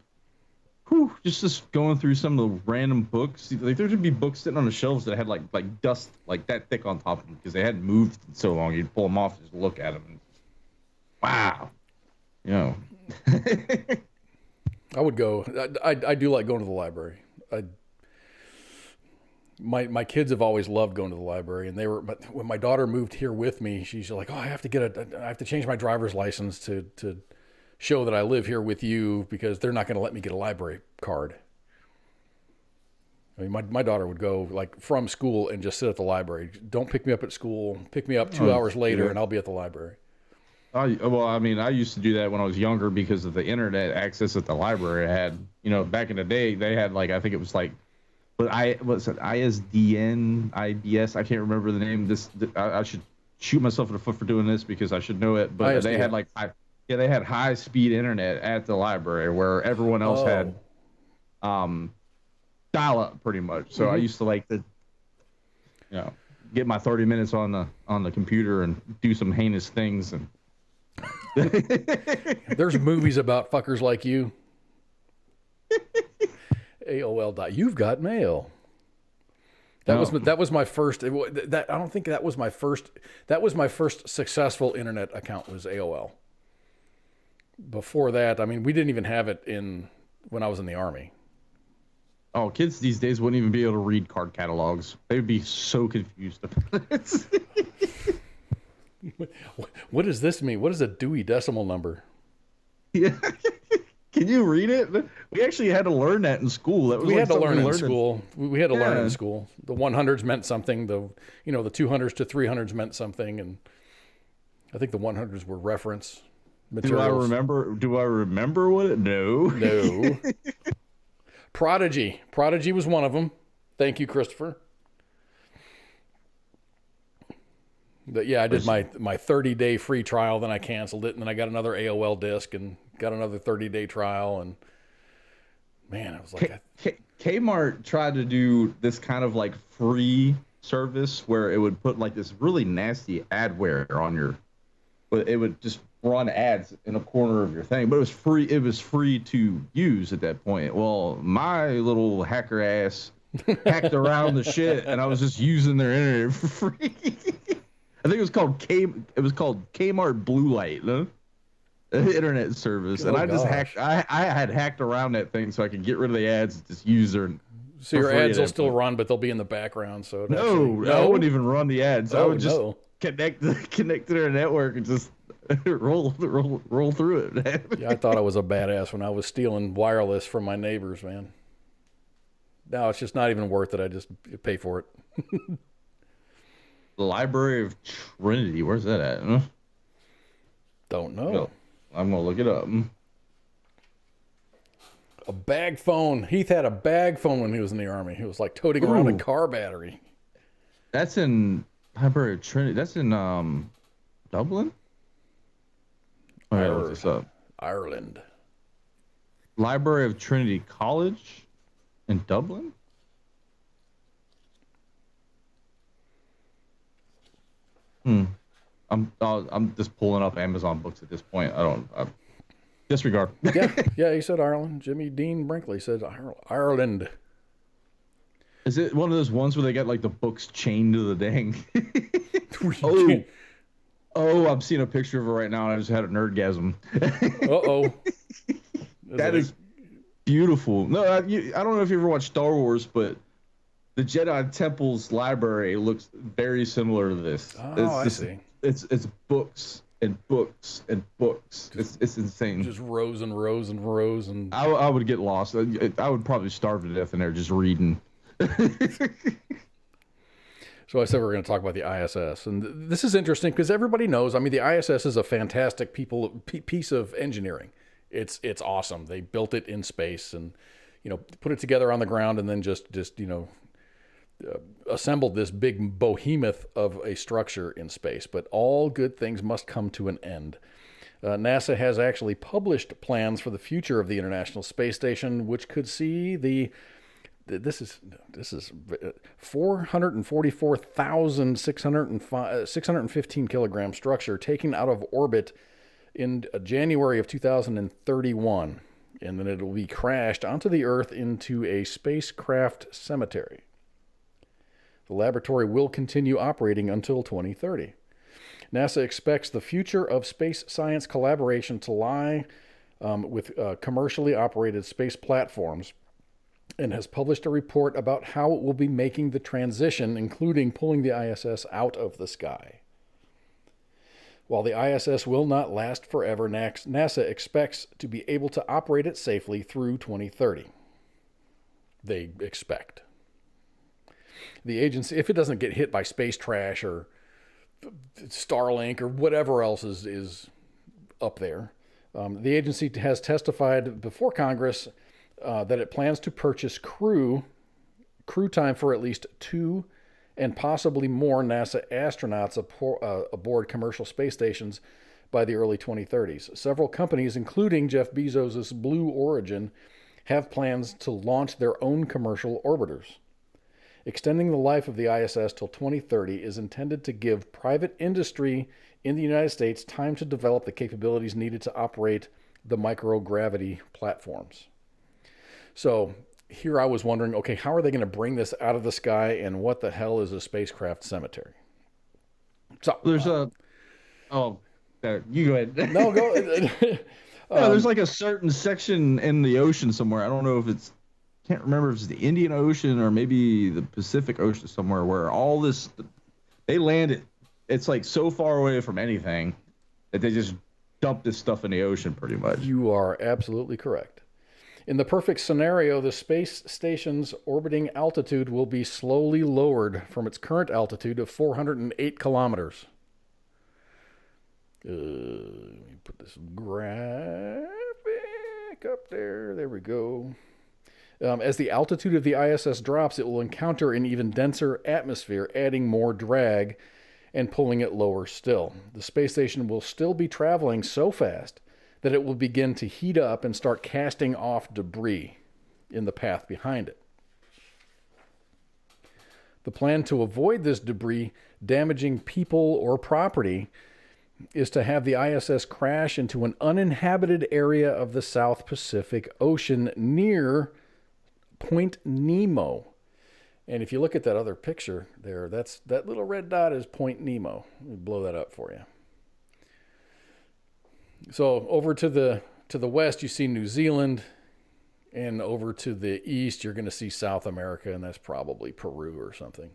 just going through some of the random books. Like there'd be books sitting on the shelves that had like dust like that thick on top of them because they hadn't moved in so long. You'd pull them off and just look at them. And, wow. I would go. I do like going to the library. My kids have always loved going to the library, and but when my daughter moved here with me, she's like, "Oh, I have to change my driver's license to show that I live here with you because they're not going to let me get a library card." I mean, my daughter would go like from school and just sit at the library. Don't pick me up at school. Pick me up 2 hours later, and I'll be at the library. I used to do that when I was younger because of the internet access that the library had. Back in the day, they had I think it was ISDN, IBS. I can't remember the name. I should shoot myself in the foot for doing this because I should know it. But ISDN. They had high speed internet at the library where everyone else had dial up pretty much. So I used to like to get my 30 minutes on the computer and do some heinous things. And there's movies about fuckers like you. AOL. You've got mail. That was my first. I don't think that was my first. That was my first successful internet account was AOL. Before that, I mean, we didn't even have it when I was in the Army. Oh, kids these days wouldn't even be able to read card catalogs. They would be so confused about it. What does this mean? What is a Dewey Decimal number? Yeah. Can you read it? We actually had to learn that in school. We had to learn it in school. We had to learn it in school. The 100s meant something. The 200s to 300s meant something, and I think the 100s were reference materials. Do I remember what it? No. Prodigy. Prodigy was one of them. Thank you, Christopher. But yeah, I did my 30-day free trial, then I canceled it, and then I got another AOL disc and got another 30-day trial, and man, I was like... Kmart tried to do this kind of free service where it would put this really nasty adware on but it would just run ads in a corner of your thing, but it was free. It was free to use at that point. Well, my little hacker ass hacked around the shit, and I was just using their internet for free. I think it was called Kmart Blue Light, internet service, and I had hacked around that thing so I could get rid of the ads and just use their. So your ads will still run, but they'll be in the background. So no, I wouldn't even run the ads. I would just connect to their network and just roll through it, man. Yeah, I thought I was a badass when I was stealing wireless from my neighbors, man. Now it's just not even worth it. I just pay for it. The Library of Trinity, where's that at? Huh? Don't know. No, I'm gonna look it up. A bag phone. Heath had a bag phone when he was in the Army. He was like toting around a car battery. That's in Library of Trinity. That's in Dublin? All right, look this up. Ireland. Library of Trinity College in Dublin? I'm just pulling up Amazon books at this point. I disregard. yeah, he said Ireland. Jimmy Dean Brinkley said Ireland. Is it one of those ones where they got like the books chained to the dang? Oh, I'm seeing a picture of it right now, and I just had a nerdgasm. Uh-oh. That is beautiful. No, I don't know if you ever watched Star Wars, but the Jedi Temple's library looks very similar to this. Oh, I see. It's books and books and books. It's insane. Just rows and rows and rows. And I would get lost. I would probably starve to death in there just reading. So I said we were going to talk about the ISS, and this is interesting because everybody knows. I mean, the ISS is a fantastic piece of engineering. It's awesome. They built it in space, and put it together on the ground, and then just assembled this big behemoth of a structure in space. But all good things must come to an end. NASA has actually published plans for the future of the International Space Station, which could see this is 444,615 kilogram structure taken out of orbit in January of 2031, and then it will be crashed onto the Earth into a spacecraft cemetery. The laboratory will continue operating until 2030. NASA expects the future of space science collaboration to lie with commercially operated space platforms, and has published a report about how it will be making the transition, including pulling the ISS out of the sky. While the ISS will not last forever, NASA expects to be able to operate it safely through 2030. They expect. The agency, if it doesn't get hit by space trash or Starlink or whatever else is up there, the agency has testified before Congress that it plans to purchase crew time for at least 2 and possibly more NASA astronauts aboard commercial space stations by the early 2030s. Several companies, including Jeff Bezos' Blue Origin, have plans to launch their own commercial orbiters. Extending the life of the ISS till 2030 is intended to give private industry in the United States time to develop the capabilities needed to operate the microgravity platforms. So here I was wondering, okay, how are they going to bring this out of the sky, and what the hell is a spacecraft cemetery? So there's you go ahead. No, go. There's like a certain section in the ocean somewhere. I don't know if can't remember if it's the Indian Ocean or maybe the Pacific Ocean somewhere, where all this, they landed. It's like so far away from anything that they just dump this stuff in the ocean pretty much. You are absolutely correct. In the perfect scenario, the space station's orbiting altitude will be slowly lowered from its current altitude of 408 kilometers. Let me put this graphic up there. There we go. As the altitude of the ISS drops, it will encounter an even denser atmosphere, adding more drag and pulling it lower still. The space station will still be traveling so fast that it will begin to heat up and start casting off debris in the path behind it. The plan to avoid this debris damaging people or property is to have the ISS crash into an uninhabited area of the South Pacific Ocean near Point Nemo. And if you look at that other picture there, that little red dot is Point Nemo. Let me blow that up for you. So over to the west, you see New Zealand, and over to the east, you're going to see South America, and that's probably Peru or something.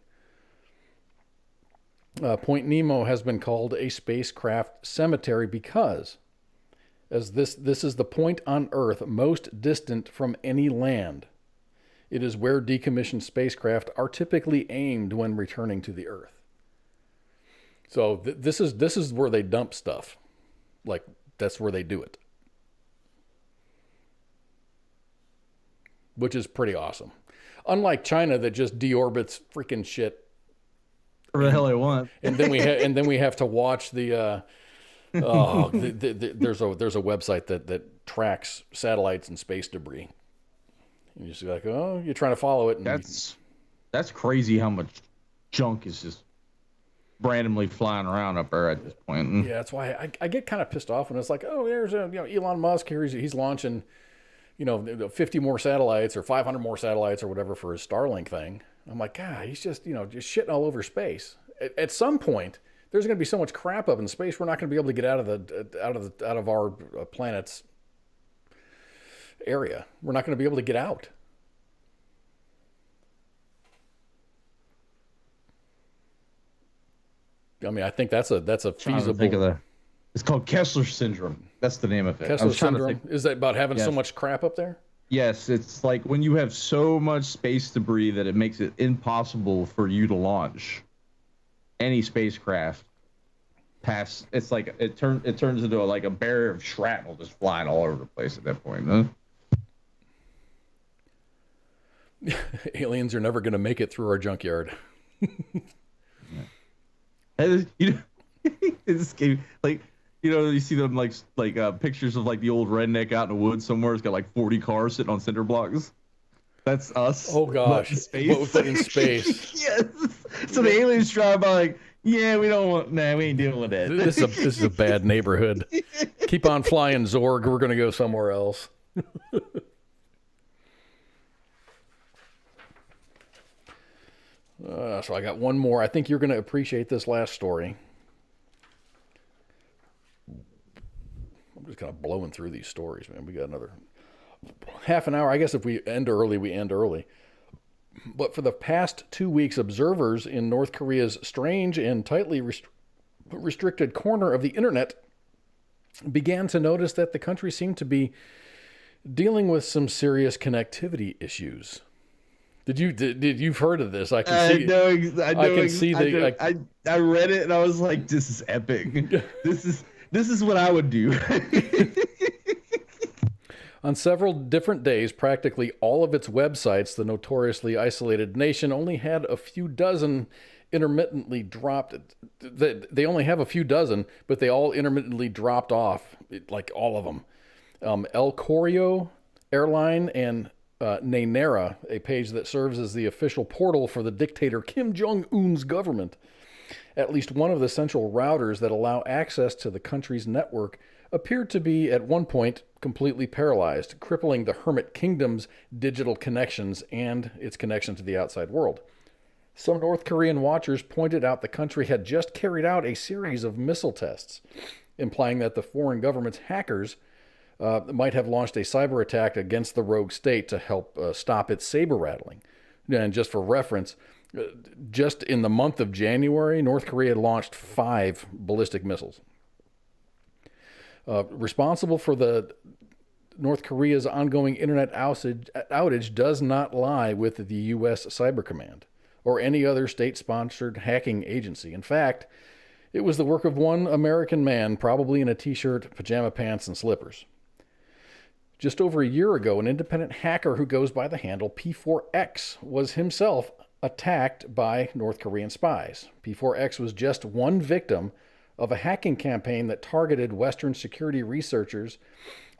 Point Nemo has been called a spacecraft cemetery because, as this is the point on Earth most distant from any land. It is where decommissioned spacecraft are typically aimed when returning to the Earth. So this is where they dump stuff. Like, that's where they do it. Which is pretty awesome. Unlike China that just deorbits freaking shit. Whatever the hell they want. And then we have to watch the there's a website that tracks satellites and space debris. And you're just like, oh, you're trying to follow it. And that's crazy how much junk is just randomly flying around up there at this point. Yeah, that's why I get kind of pissed off when it's like, oh, there's Elon Musk here. He's launching 50 more satellites or 500 more satellites or whatever for his Starlink thing. I'm like, God, he's just shitting all over space. At some point, there's going to be so much crap up in space, we're not going to be able to get out of our planet's area. We're not going to be able to get out. I mean, I think that's a feasible. It's called Kessler syndrome. That's the name of it. Kessler syndrome. Is that about having so much crap up there? Yes, it's like when you have so much space debris that it makes it impossible for you to launch any spacecraft past. It's like it turns into like a barrier of shrapnel just flying all over the place at that point. Huh? Aliens are never going to make it through our junkyard. It's like, you see them like pictures of like the old redneck out in the woods somewhere. It's got like 40 cars sitting on cinder blocks. That's us. Oh gosh, both in space. Yes. So the aliens drive by like, yeah, we ain't dealing with that. This is a bad neighborhood. Keep on flying, Zorg. We're going to go somewhere else. So I got one more. I think you're going to appreciate this last story. I'm just kind of blowing through these stories, man. We got another half an hour. I guess if we end early, we end early. But for the past 2 weeks, observers in North Korea's strange and tightly restricted corner of the internet began to notice that the country seemed to be dealing with some serious connectivity issues. You've heard of this? I can see. I read it and I was like, this is epic. This is what I would do. On several different days, practically all of its websites, the notoriously isolated nation, only had a few dozen intermittently dropped. They only have a few dozen, but they all intermittently dropped off, like all of them. El Correo Airline and Nainera, a page that serves as the official portal for the dictator Kim Jong-un's government. At least one of the central routers that allow access to the country's network appeared to be, at one point, completely paralyzed, crippling the Hermit Kingdom's digital connections and its connection to the outside world. Some North Korean watchers pointed out the country had just carried out a series of missile tests, implying that the foreign government's hackers might have launched a cyber attack against the rogue state to help stop its saber rattling. And just for reference, just in the month of January, North Korea launched 5 ballistic missiles. Responsible for the North Korea's ongoing internet outage does not lie with the U.S. Cyber Command or any other state-sponsored hacking agency. In fact, it was the work of one American man, probably in a t-shirt, pajama pants, and slippers. Just over a year ago, an independent hacker who goes by the handle P4X was himself attacked by North Korean spies. P4X was just one victim of a hacking campaign that targeted Western security researchers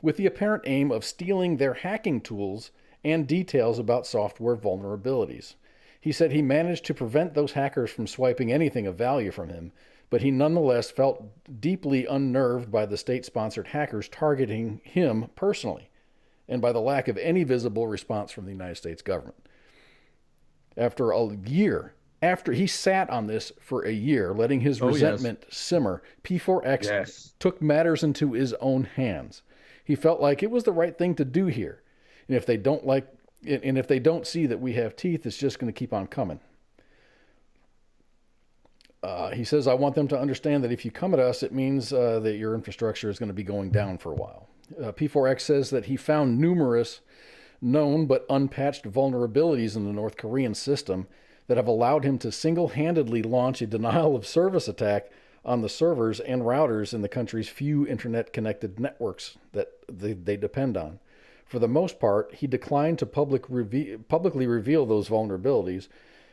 with the apparent aim of stealing their hacking tools and details about software vulnerabilities. He said he managed to prevent those hackers from swiping anything of value from him, but he nonetheless felt deeply unnerved by the state-sponsored hackers targeting him personally, and by the lack of any visible response from the United States government. After he sat on this for a year, letting his resentment simmer, P4X took matters into his own hands. He felt like it was the right thing to do here. And if they don't see that we have teeth, it's just going to keep on coming. He says, I want them to understand that if you come at us, it means that your infrastructure is going to be going down for a while. P4X says that he found numerous known but unpatched vulnerabilities in the North Korean system that have allowed him to single-handedly launch a denial-of-service attack on the servers and routers in the country's few internet-connected networks that they depend on. For the most part, he declined to publicly reveal those vulnerabilities,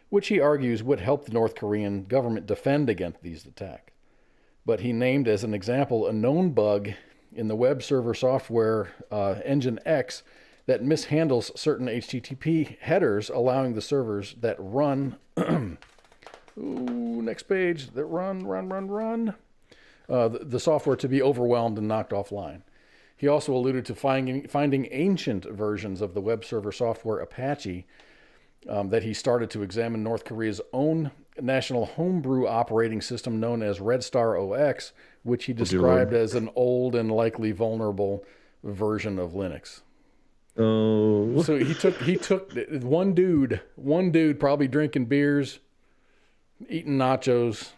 which he argues would help the North Korean government defend against these attacks. But he named as an example a known bug in the web server software Nginx that mishandles certain HTTP headers, allowing the servers that run, next page, that run, the software to be overwhelmed and knocked offline. He also alluded to finding ancient versions of the web server software Apache that he started to examine North Korea's own national homebrew operating system known as Red Star OX, which he described as an old and likely vulnerable version of Linux. Oh. So he took one dude probably drinking beers, eating nachos,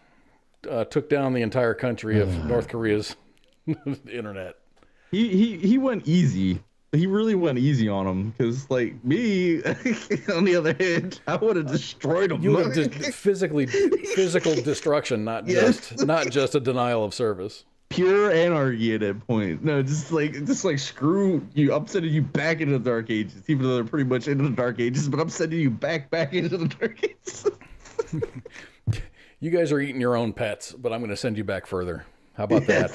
took down the entire country of North Korea's internet. He went easy. He really went easy on him, because like me, on the other hand, I would have destroyed him. You would have physical destruction, not just a denial of service. Pure anarchy at that point. No, just like screw you. I'm sending you back into the Dark Ages, even though they're pretty much into the Dark Ages. But I'm sending you back into the Dark Ages. You guys are eating your own pets, but I'm going to send you back further. How about that?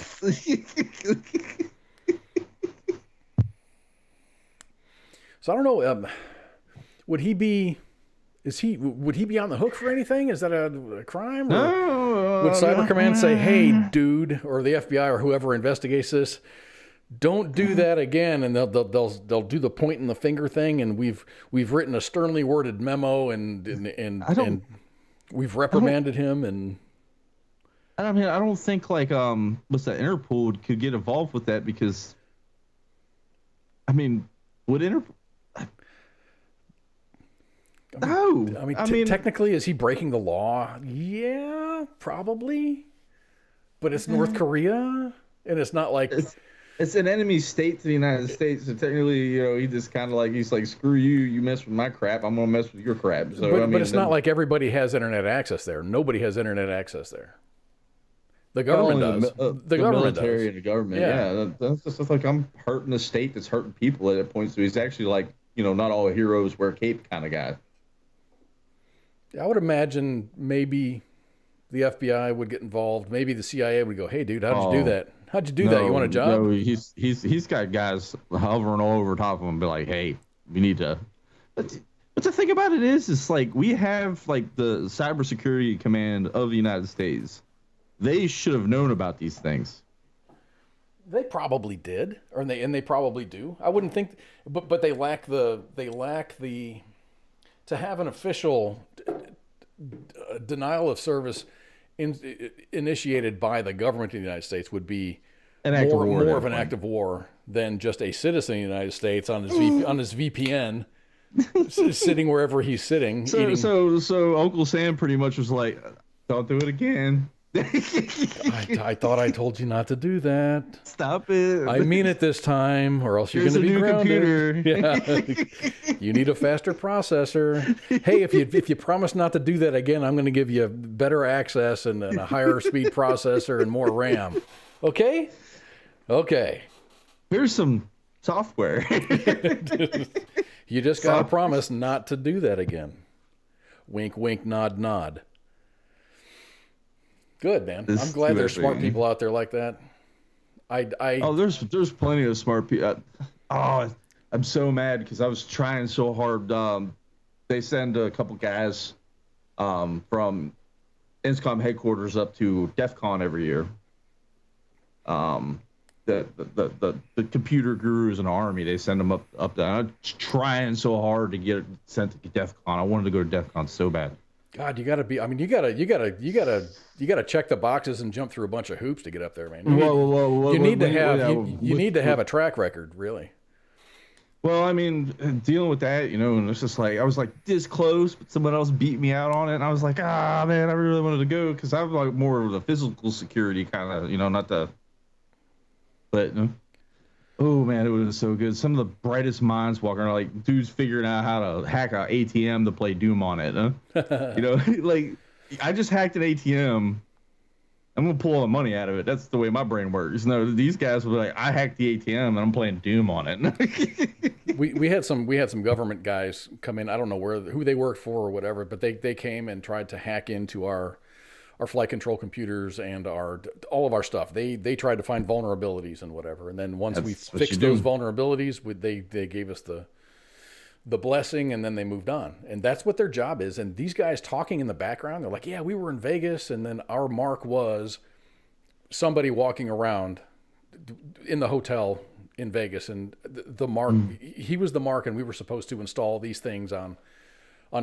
So I don't know. Would he be on the hook for anything? Is that a crime? Or would Cyber Command say, "Hey, dude," or the FBI or whoever investigates this, "Don't do that again"? And they'll do the point and the finger thing. And we've written a sternly worded memo and we've reprimanded him. And I mean, I don't think like what's that, Interpol could get involved with that, because I mean, would Interpol? No, I mean, technically, is he breaking the law? Yeah, probably. But it's North Korea, and it's not like it's an enemy state to the United States. So technically, he just kind of he's like, screw you, you mess with my crap, I'm gonna mess with your crap. So, but it's not like everybody has internet access there. Nobody has internet access there. The government does. The military and the government. Yeah, that's just like, I'm hurting a state that's hurting people at that point. So he's actually like, not all heroes wear cape kind of guy. I would imagine maybe the FBI would get involved. Maybe the CIA would go, "Hey, dude, how'd you do that? How'd you do that? You want a job?" No, he's got guys hovering all over top of him, and be like, "Hey, we need to." But the thing about it is like, we have like the cybersecurity command of the United States. They should have known about these things. They probably did, and they probably do. I wouldn't think, but they lack the to have an official denial of service initiated by the government of the United States would be more of an act of war than just a citizen of the United States on his VPN sitting wherever he's sitting. So Uncle Sam pretty much was like, "Don't do it again." I thought I told you not to do that. Stop it. I mean it this time, or else you're going to be grounded. Yeah. You need a faster processor. Hey, if you promise not to do that again, I'm going to give you better access and a higher speed processor and more RAM. Okay? Okay. Here's some software. You just got to promise not to do that again. Wink, wink, nod, nod. Good, man. I'm glad there's smart people out there like that. There's plenty of smart people. I'm so mad because I was trying so hard. They send a couple guys from INSCOM headquarters up to DEF CON every year. The computer gurus in the Army, they send them up there. I'm trying so hard to get sent to DEF CON. I wanted to go to DEF CON so bad. God, you gotta check the boxes and jump through a bunch of hoops to get up there, man. You need to have a track record, really. Well, I mean, dealing with that, and it's just like I was like this close, but someone else beat me out on it, and I was like, man, I really wanted to go because I'm like more of the physical security kind of, not the. But oh man, it was so good. Some of the brightest minds walking around, like dudes figuring out how to hack an ATM to play Doom on it. Like I just hacked an ATM. I'm gonna pull all the money out of it. That's the way my brain works. No, these guys were like, I hacked the ATM and I'm playing Doom on it. we had some government guys come in. I don't know who they worked for or whatever, but they came and tried to hack into our flight control computers and all of our stuff. They tried to find vulnerabilities and whatever. And then once we fixed those vulnerabilities, they gave us the blessing, and then they moved on. And that's what their job is. And these guys talking in the background, they're like, yeah, we were in Vegas, and then our mark was somebody walking around in the hotel in Vegas, and the mark, he was the mark, and we were supposed to install these things on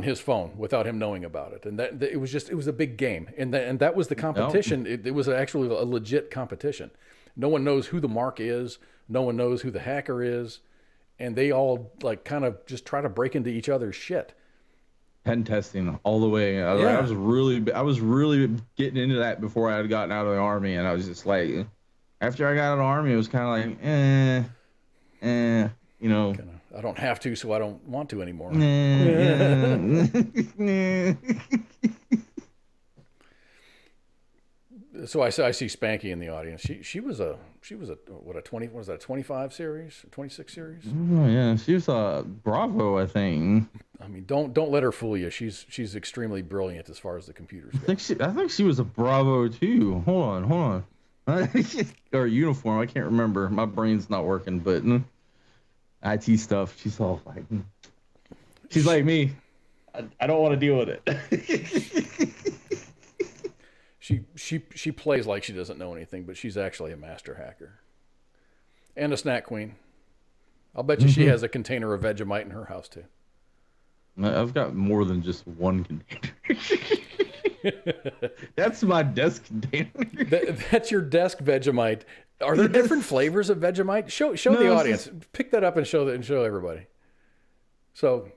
his phone without him knowing about it. And that it was a big game. And that was the competition. It was actually a legit competition. No one knows who the mark is. No one knows who the hacker is. And they all like kind of just try to break into each other's shit. Pen testing all the way. I was really getting into that before I had gotten out of the Army, and I was just like, after I got out of the Army, it was kind of like, I don't have to, so I don't want to anymore. So I see Spanky in the audience. She was a 25 series, 26 series? Oh yeah, she was a Bravo, I think. I mean, don't let her fool you. She's extremely brilliant as far as the computers go. I think she was a Bravo too. Hold on. Or uniform, I can't remember. My brain's not working, but IT stuff. She's all like, she's like me. I don't want to deal with it. She plays like she doesn't know anything, but she's actually a master hacker. And a snack queen. I'll bet you she has a container of Vegemite in her house too. I've got more than just one container. That's my desk container. That's your desk Vegemite. Are there different flavors of Vegemite? Show the audience. Pick that up and show everybody. So,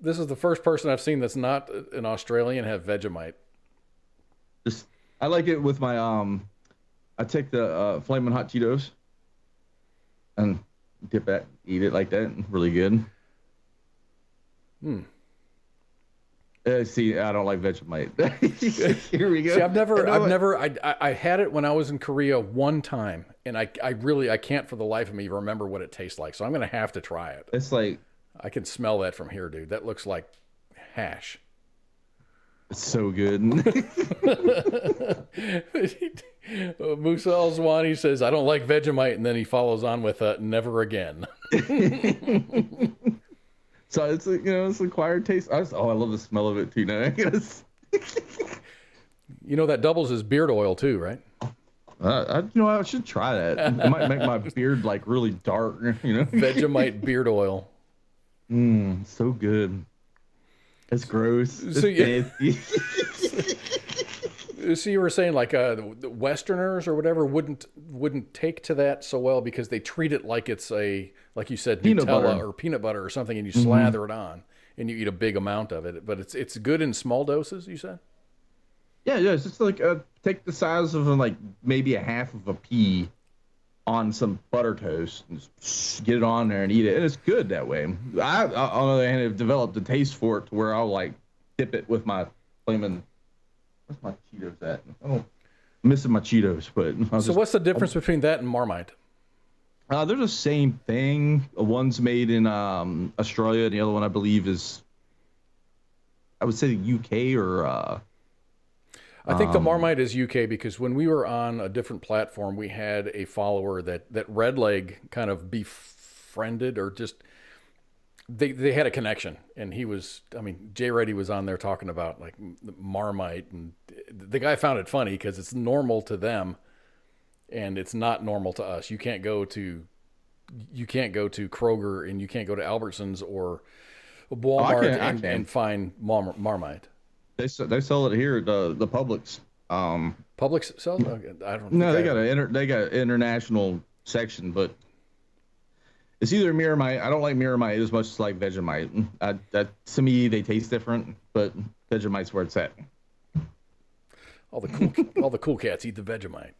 this is the first person I've seen that's not an Australian have Vegemite. I like it with my I take the Flamin' Hot Cheetos and dip that, eat it like that. Really good. See, I don't like Vegemite. Here we go. See, I had it when I was in Korea one time, and I can't for the life of me remember what it tastes like. So I'm gonna have to try it. It's like, I can smell that from here, dude. That looks like hash. It's so good. Musa Al-Zwani says, I don't like Vegemite, and then he follows on with never again. So it's it's an acquired taste. I love the smell of it too now. That doubles as beard oil too, right? I should try that. It might make my beard like really dark. Vegemite beard oil. So good. It's gross. It's so you were saying like the Westerners or whatever wouldn't take to that so well because they treat it like it's like you said, Nutella or peanut butter or something, and you slather it on and you eat a big amount of it. But it's good in small doses, you said? Yeah. It's just like take the size of like maybe a half of a pea on some butter toast and just get it on there and eat it, and it's good that way. I on the other hand, have developed a taste for it to where I'll like dip it with my flaming. Where's my Cheetos at? I'm missing my Cheetos, but what's the difference between that and Marmite? They're the same thing. One's made in Australia, and the other one I believe is, I would say, the UK or. I think the Marmite is UK because when we were on a different platform, we had a follower that Redleg kind of befriended or just they had a connection, and Jay Reddy was on there talking about like Marmite, and the guy found it funny because it's normal to them, and it's not normal to us. You can't go to Kroger and you can't go to Albertsons or Walmart and find Marmite. They sell it here at the Publix. Publix sells? Okay, I don't know. No, they got an international section, but It's either Miramite. I don't like Miramite as much as like Vegemite. That to me they taste different, but Vegemite's where it's at. All the cool cats eat the Vegemite.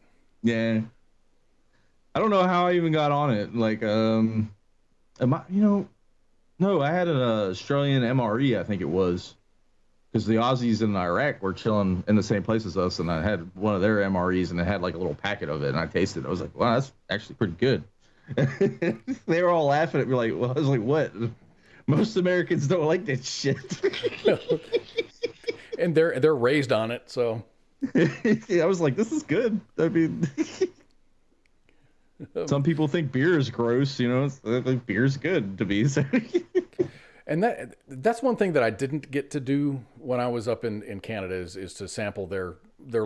Yeah. I don't know how I even got on it. Like, no, I had an Australian MRE, I think it was, because the Aussies in Iraq were chilling in the same place as us, and I had one of their MREs, and it had like a little packet of it, and I tasted it. I was like, wow, that's actually pretty good. They were all laughing at me, like, well, I was like, what? Most Americans don't like that shit. And they're raised on it, so. Yeah, I was like, this is good. I mean, some people think beer is gross, you know. Like, beer's good to me. So. And that's one thing that I didn't get to do when I was up in Canada is to sample their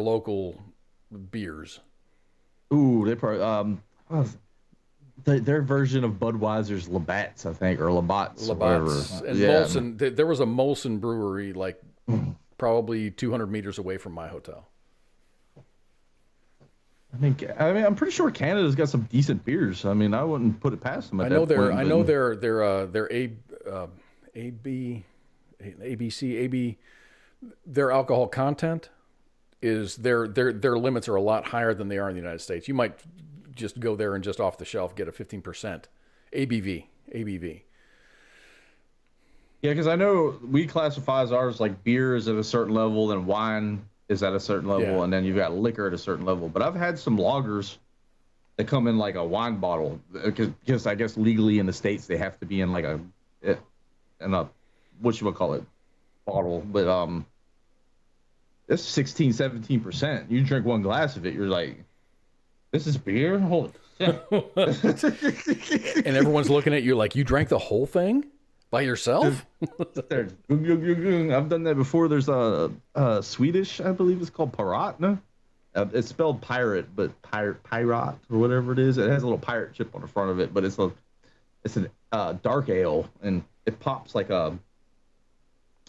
local beers. Ooh, they probably their version of Budweiser's Labatt's, I think, or Labatt's. And Molson. There was a Molson brewery like probably 200 meters away from my hotel. I mean, I'm pretty sure Canada's got some decent beers. I mean, I wouldn't put it past them. Their alcohol content is their limits are a lot higher than they are in the United States. You might just go there and just off the shelf get a 15% ABV. Yeah, because I know we classify as ours like beer is at a certain level and wine is at a certain level, and then you've got liquor at a certain level. But I've had some lagers that come in like a wine bottle, because I guess legally in the States they have to be in like a whatchamacallit bottle. But it's 16-17%. You drink one glass of it, you're like, this is beer? Holy shit. And everyone's looking at you like, you drank the whole thing? By yourself? I've done that before. There's a Swedish, I believe it's called Pirat. No, it's spelled pirate, but pirate or whatever it is. It has a little pirate chip on the front of it, but it's a dark ale, and it pops like a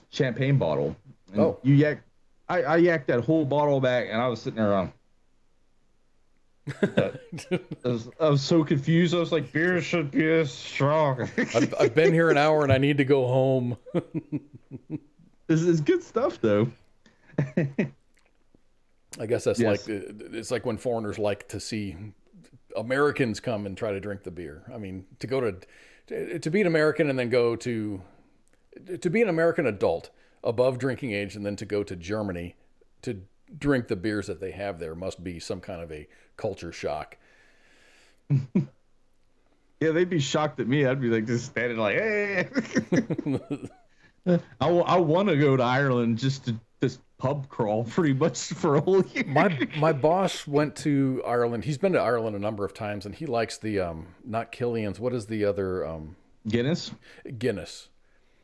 champagne bottle. And I yacked that whole bottle back, and I was sitting there on. I was so confused. I was like, beer should be as strong. I've been here an hour and I need to go home. This is good stuff, though. I guess that's it's like when foreigners like to see Americans come and try to drink the beer. I mean, to be an American and then go to be an American adult above drinking age and then to go to Germany to drink the beers that they have there must be some kind of a culture shock. Yeah, they'd be shocked at me. I'd be like just standing like, hey. I want to go to Ireland just to this pub crawl pretty much for a whole year. My boss went to Ireland. He's been to Ireland a number of times, and he likes the not Killian's. What is the other Guinness? Guinness.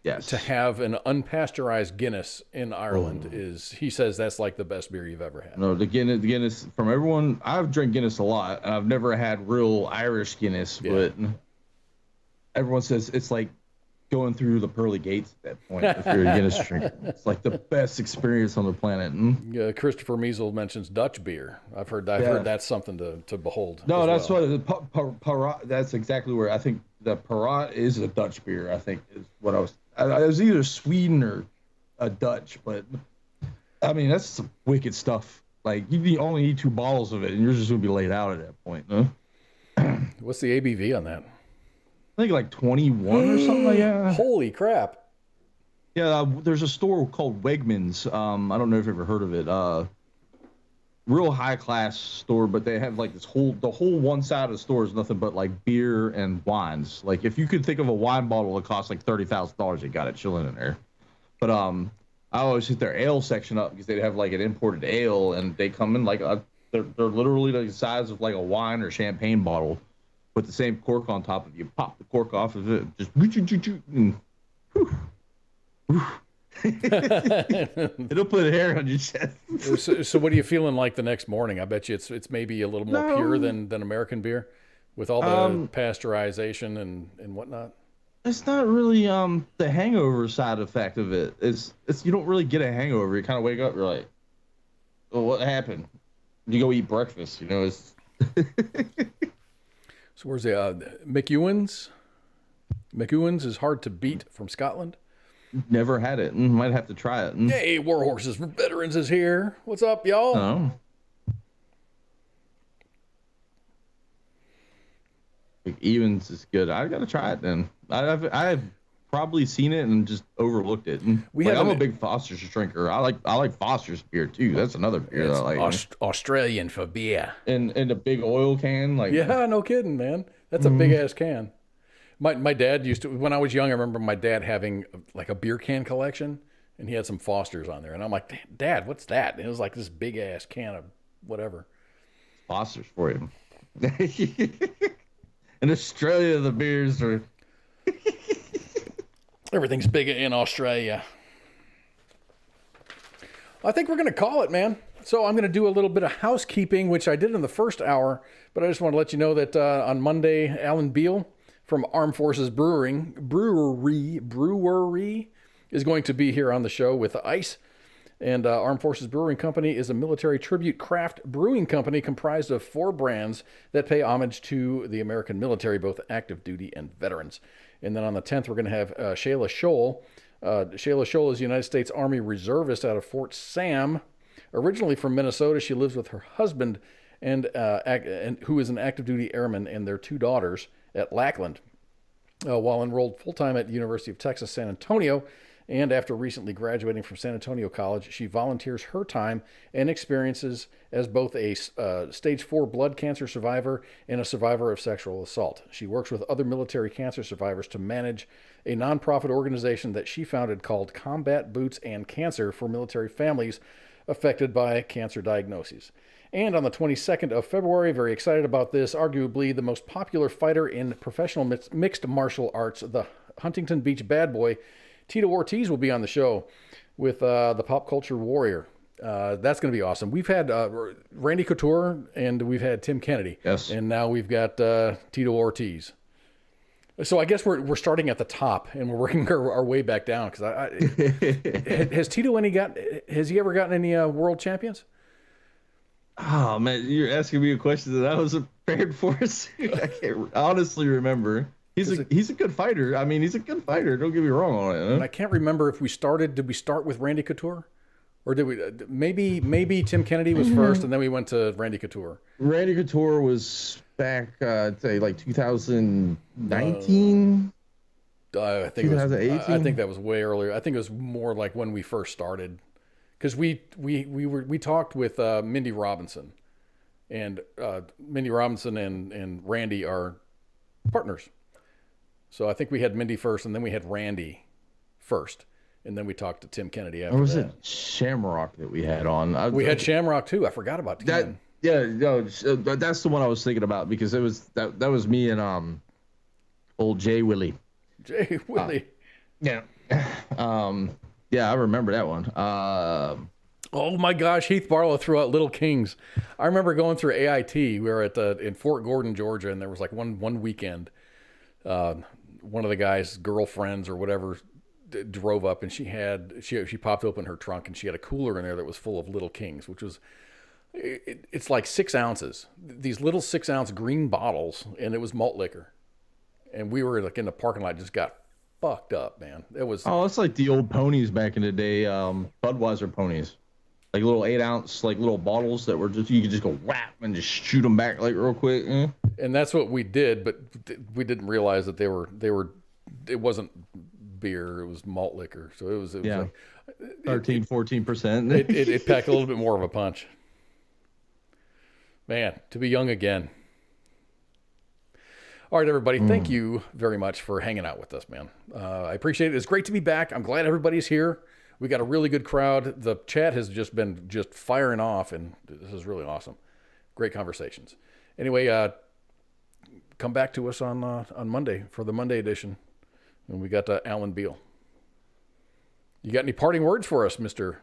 Yes. To have an unpasteurized Guinness in Ireland is, he says, that's like the best beer you've ever had. No, the Guinness from everyone. I've drank Guinness a lot, and I've never had real Irish Guinness, but everyone says it's like going through the pearly gates at that point if you're a Guinness drinker. It's like the best experience on the planet. Yeah, Christopher Measle mentions Dutch beer. I've heard that's something to behold. No, that's what that's exactly where I think the Parat is a Dutch beer. I think is what I was either Sweden or a Dutch, but I mean that's some wicked stuff. Like you only need 2 bottles of it, and you're just gonna be laid out at that point. No? What's the ABV on that? I think like 21 or something like that. Holy crap! Yeah, there's a store called Wegmans. I don't know if you've ever heard of it. Real high class store, but they have like the whole one side of the store is nothing but like beer and wines. Like if you could think of a wine bottle that costs like $30,000, you got it chilling in there. But I always hit their ale section up because they'd have like an imported ale, and they come in like they're literally the size of like a wine or champagne bottle with the same cork on top of it. You pop the cork off of it, just and it'll put hair on your chest. So what are you feeling like the next morning? I bet you it's maybe a little more pure than American beer with all the pasteurization and whatnot. It's not really the hangover side effect of it. It's you don't really get a hangover. You kind of wake up, you're like, oh, what happened? You go eat breakfast, you know. It's So where's the McEwen's? McEwen's is hard to beat from Scotland. Never had it. Might have to try it. Hey, War Horses for Veterans is here. What's up, y'all? Oh. Evans is good. I gotta try it then. I've probably seen it and just overlooked it. I'm a big Foster's drinker. I like Foster's beer too. That's another beer that I like. Australian for beer. And a big oil can. Yeah, no kidding, man. That's a big ass can. My dad used to, when I was young, I remember my dad having like a beer can collection, and he had some Foster's on there. And I'm like, Dad, what's that? And it was like this big ass can of whatever. Foster's for you. In Australia, the beers are... Everything's bigger in Australia. I think we're going to call it, man. So I'm going to do a little bit of housekeeping, which I did in the first hour, but I just want to let you know that on Monday, Alan Beal from Armed Forces Brewery is going to be here on the show with ICE. And Armed Forces Brewing Company is a military tribute craft brewing company comprised of 4 brands that pay homage to the American military, both active duty and veterans. And then on the 10th, we're going to have Shayla Scholl. Shayla Scholl is a United States Army reservist out of Fort Sam. Originally from Minnesota, she lives with her husband, and who is an active duty airman, and their 2 daughters at Lackland. While enrolled full-time at the University of Texas, San Antonio, and after recently graduating from San Antonio College, she volunteers her time and experiences as both a stage 4 blood cancer survivor and a survivor of sexual assault. She works with other military cancer survivors to manage a nonprofit organization that she founded called Combat Boots and Cancer for military families affected by cancer diagnoses. And on the 22nd of February, very excited about this, arguably the most popular fighter in professional mixed martial arts, the Huntington Beach bad boy, Tito Ortiz, will be on the show with the Pop Culture Warrior. That's going to be awesome. We've had Randy Couture and we've had Tim Kennedy. Yes. And now we've got Tito Ortiz. So I guess we're starting at the top and we're working our way back down. Because has Tito has he ever gotten any world champions? Oh man, you're asking me a question that I was prepared for. I can't honestly remember. He's a good fighter. I mean, he's a good fighter. Don't get me wrong on it. Huh? And I can't remember if did we start with Randy Couture? Or did we, maybe Tim Kennedy was first and then we went to Randy Couture. Randy Couture was back, I'd say like 2019? I think 2018? I think that was way earlier. I think it was more like when we first started. Because we talked with Mindy Robinson. And Mindy Robinson and Randy are partners. So I think we had Mindy first, and then we had Randy first, and then we talked to Tim Kennedy after that. Or was it Shamrock that we had on? We had Shamrock too. I forgot about that. Yeah, no, that's the one I was thinking about because it was that was me and old Jay Willie. Jay Willie. Yeah. Yeah, I remember that one. Oh my gosh, Heath Barlow threw out Little Kings. I remember going through AIT. We were in Fort Gordon, Georgia, and there was like one weekend. One of the guy's girlfriends or whatever drove up, and she popped open her trunk, and she had a cooler in there that was full of Little Kings, which was it's like 6 ounces. These little 6-ounce green bottles, and it was malt liquor. And we were like in the parking lot, just got fucked up, man. It was. Oh, it's like the old ponies back in the day, Budweiser ponies. Like little 8-ounce, like little bottles that were you could just go whap and just shoot them back like real quick. And that's what we did, but we didn't realize that they were. It wasn't beer; it was malt liquor. So it was like 13-14%. It packed a little bit more of a punch. Man, to be young again. All right, everybody. Thank you very much for hanging out with us, man. I appreciate it. It's great to be back. I'm glad everybody's here. We got a really good crowd. The chat has just been firing off, and this is really awesome. Great conversations. Anyway, come back to us on Monday for the Monday edition, and we got Alan Beal. You got any parting words for us, Mr.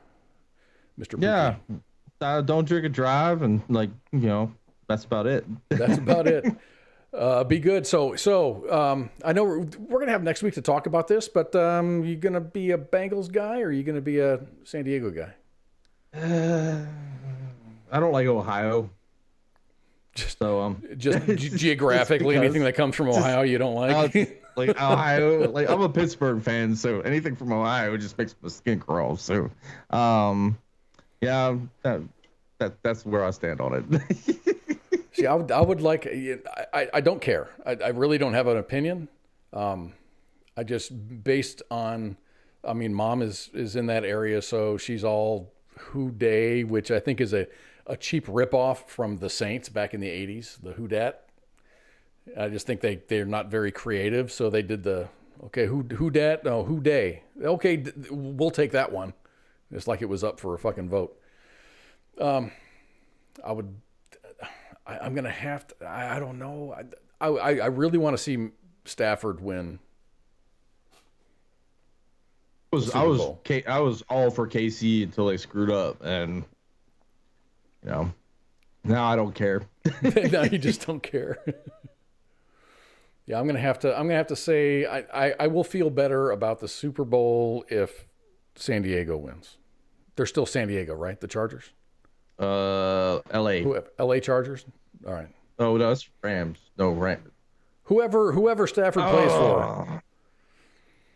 Yeah, don't drink and drive, and that's about it. That's about it. Be good. So I know we're gonna have next week to talk about this, but you gonna be a Bengals guy or are you gonna be a San Diego guy? I don't like Ohio. Just geographically, anything that comes from Ohio you don't like. Like Ohio, like I'm a Pittsburgh fan, so anything from Ohio just makes my skin crawl. So, yeah, that's where I stand on it. See, I would like. I don't care. I really don't have an opinion. I just based on. I mean, Mom is in that area, so she's all Who Day, which I think is a cheap ripoff from the Saints back in the '80s. The Who Dat. I just think they're not very creative, so they did the Who Dat? No, Who Day. Okay, we'll take that one. It's like it was up for a fucking vote. I'm gonna have to. I don't know. I really want to see Stafford win. I was all for KC until they screwed up, and now I don't care. Now you just don't care. Yeah, I'm gonna have to say I will feel better about the Super Bowl if San Diego wins. They're still San Diego, right? The Chargers. L.A. L.A. Chargers. All right. Oh no, it's Rams. No, Rams. Whoever Stafford plays for.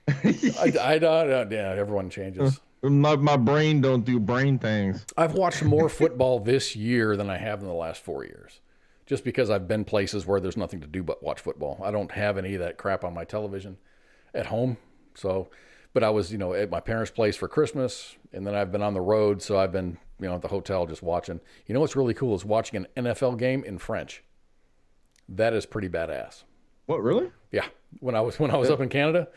I don't. Yeah, everyone changes. My brain don't do brain things. I've watched more football this year than I have in the last 4 years, just because I've been places where there's nothing to do but watch football. I don't have any of that crap on my television at home. So, but I was, at my parents' place for Christmas, and then I've been on the road, so I've been, at the hotel just watching. What's really cool is watching an NFL game in French. That is pretty badass. What, really? Yeah. When I was up in Canada,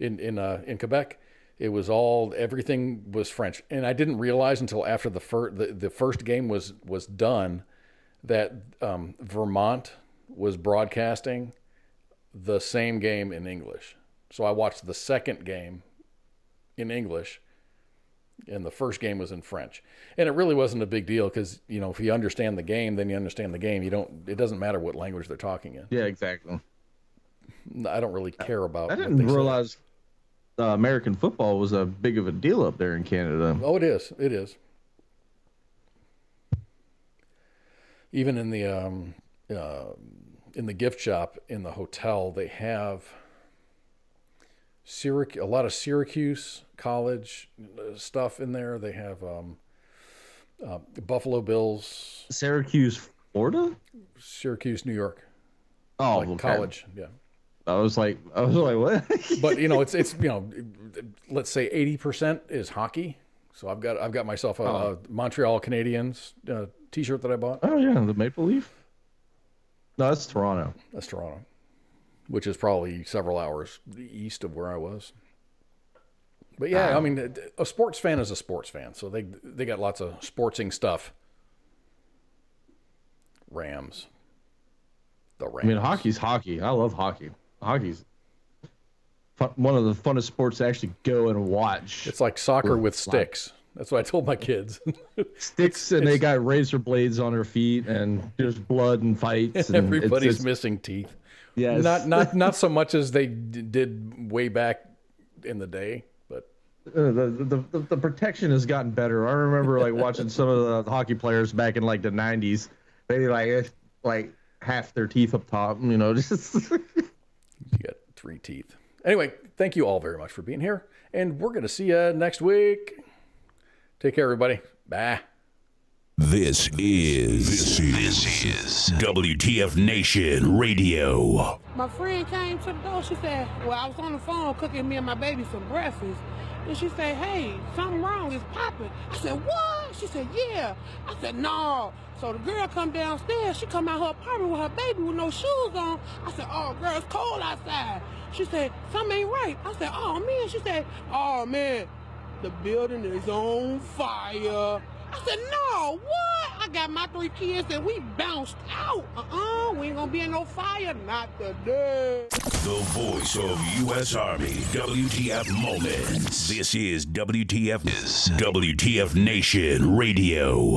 in Quebec, it was everything was French, and I didn't realize until after the first game was done that Vermont was broadcasting the same game in English. So I watched the second game in English, and the first game was in French. And it really wasn't a big deal because, if you understand the game, then you understand the game. It doesn't matter what language they're talking in. Yeah, exactly. I don't really care about. I didn't realize American football was a big of a deal up there in Canada. Oh, it is. It is. Even in the gift shop in the hotel, they have a lot of Syracuse College stuff in there. They have Buffalo Bills. Syracuse, Florida? Syracuse, New York. Oh, okay. College. Yeah. I was like, what? But it's let's say 80% is hockey. So I've got myself a Montreal Canadiens T-shirt that I bought. Oh yeah, the Maple Leaf. No, that's Toronto. That's Toronto, which is probably several hours east of where I was. But yeah, I mean, a sports fan is a sports fan, so they got lots of sportsing stuff. Rams. The Rams. I mean, hockey's hockey. I love hockey. Hockey's one of the funnest sports to actually go and watch. It's like soccer with sticks. That's what I told my kids. Sticks, and they got razor blades on their feet, and there's blood and fights. And everybody's missing teeth. Yes. Not so much as they did way back in the day, but the protection has gotten better. I remember watching some of the hockey players back in the 90s. They like half their teeth up top, just. You got 3 teeth. Anyway, thank you all very much for being here, and we're going to see you next week. Take care, everybody. Bye. This is WTF Nation Radio. My friend came to the door. She said, well, I was on the phone cooking me and my baby some breakfast. And she said, hey, something wrong. It's popping. I said, what? She said, yeah. I said, no. So the girl come downstairs. She come out her apartment with her baby with no shoes on. I said, oh, girl, it's cold outside. She said, something ain't right. I said, oh, man. She said, oh, man, the building is on fire. I said, no, what? I got my 3 kids and we bounced out. We ain't gonna be in no fire, not today. The voice of U.S. Army, WTF Moments. This is WTF Nation Radio.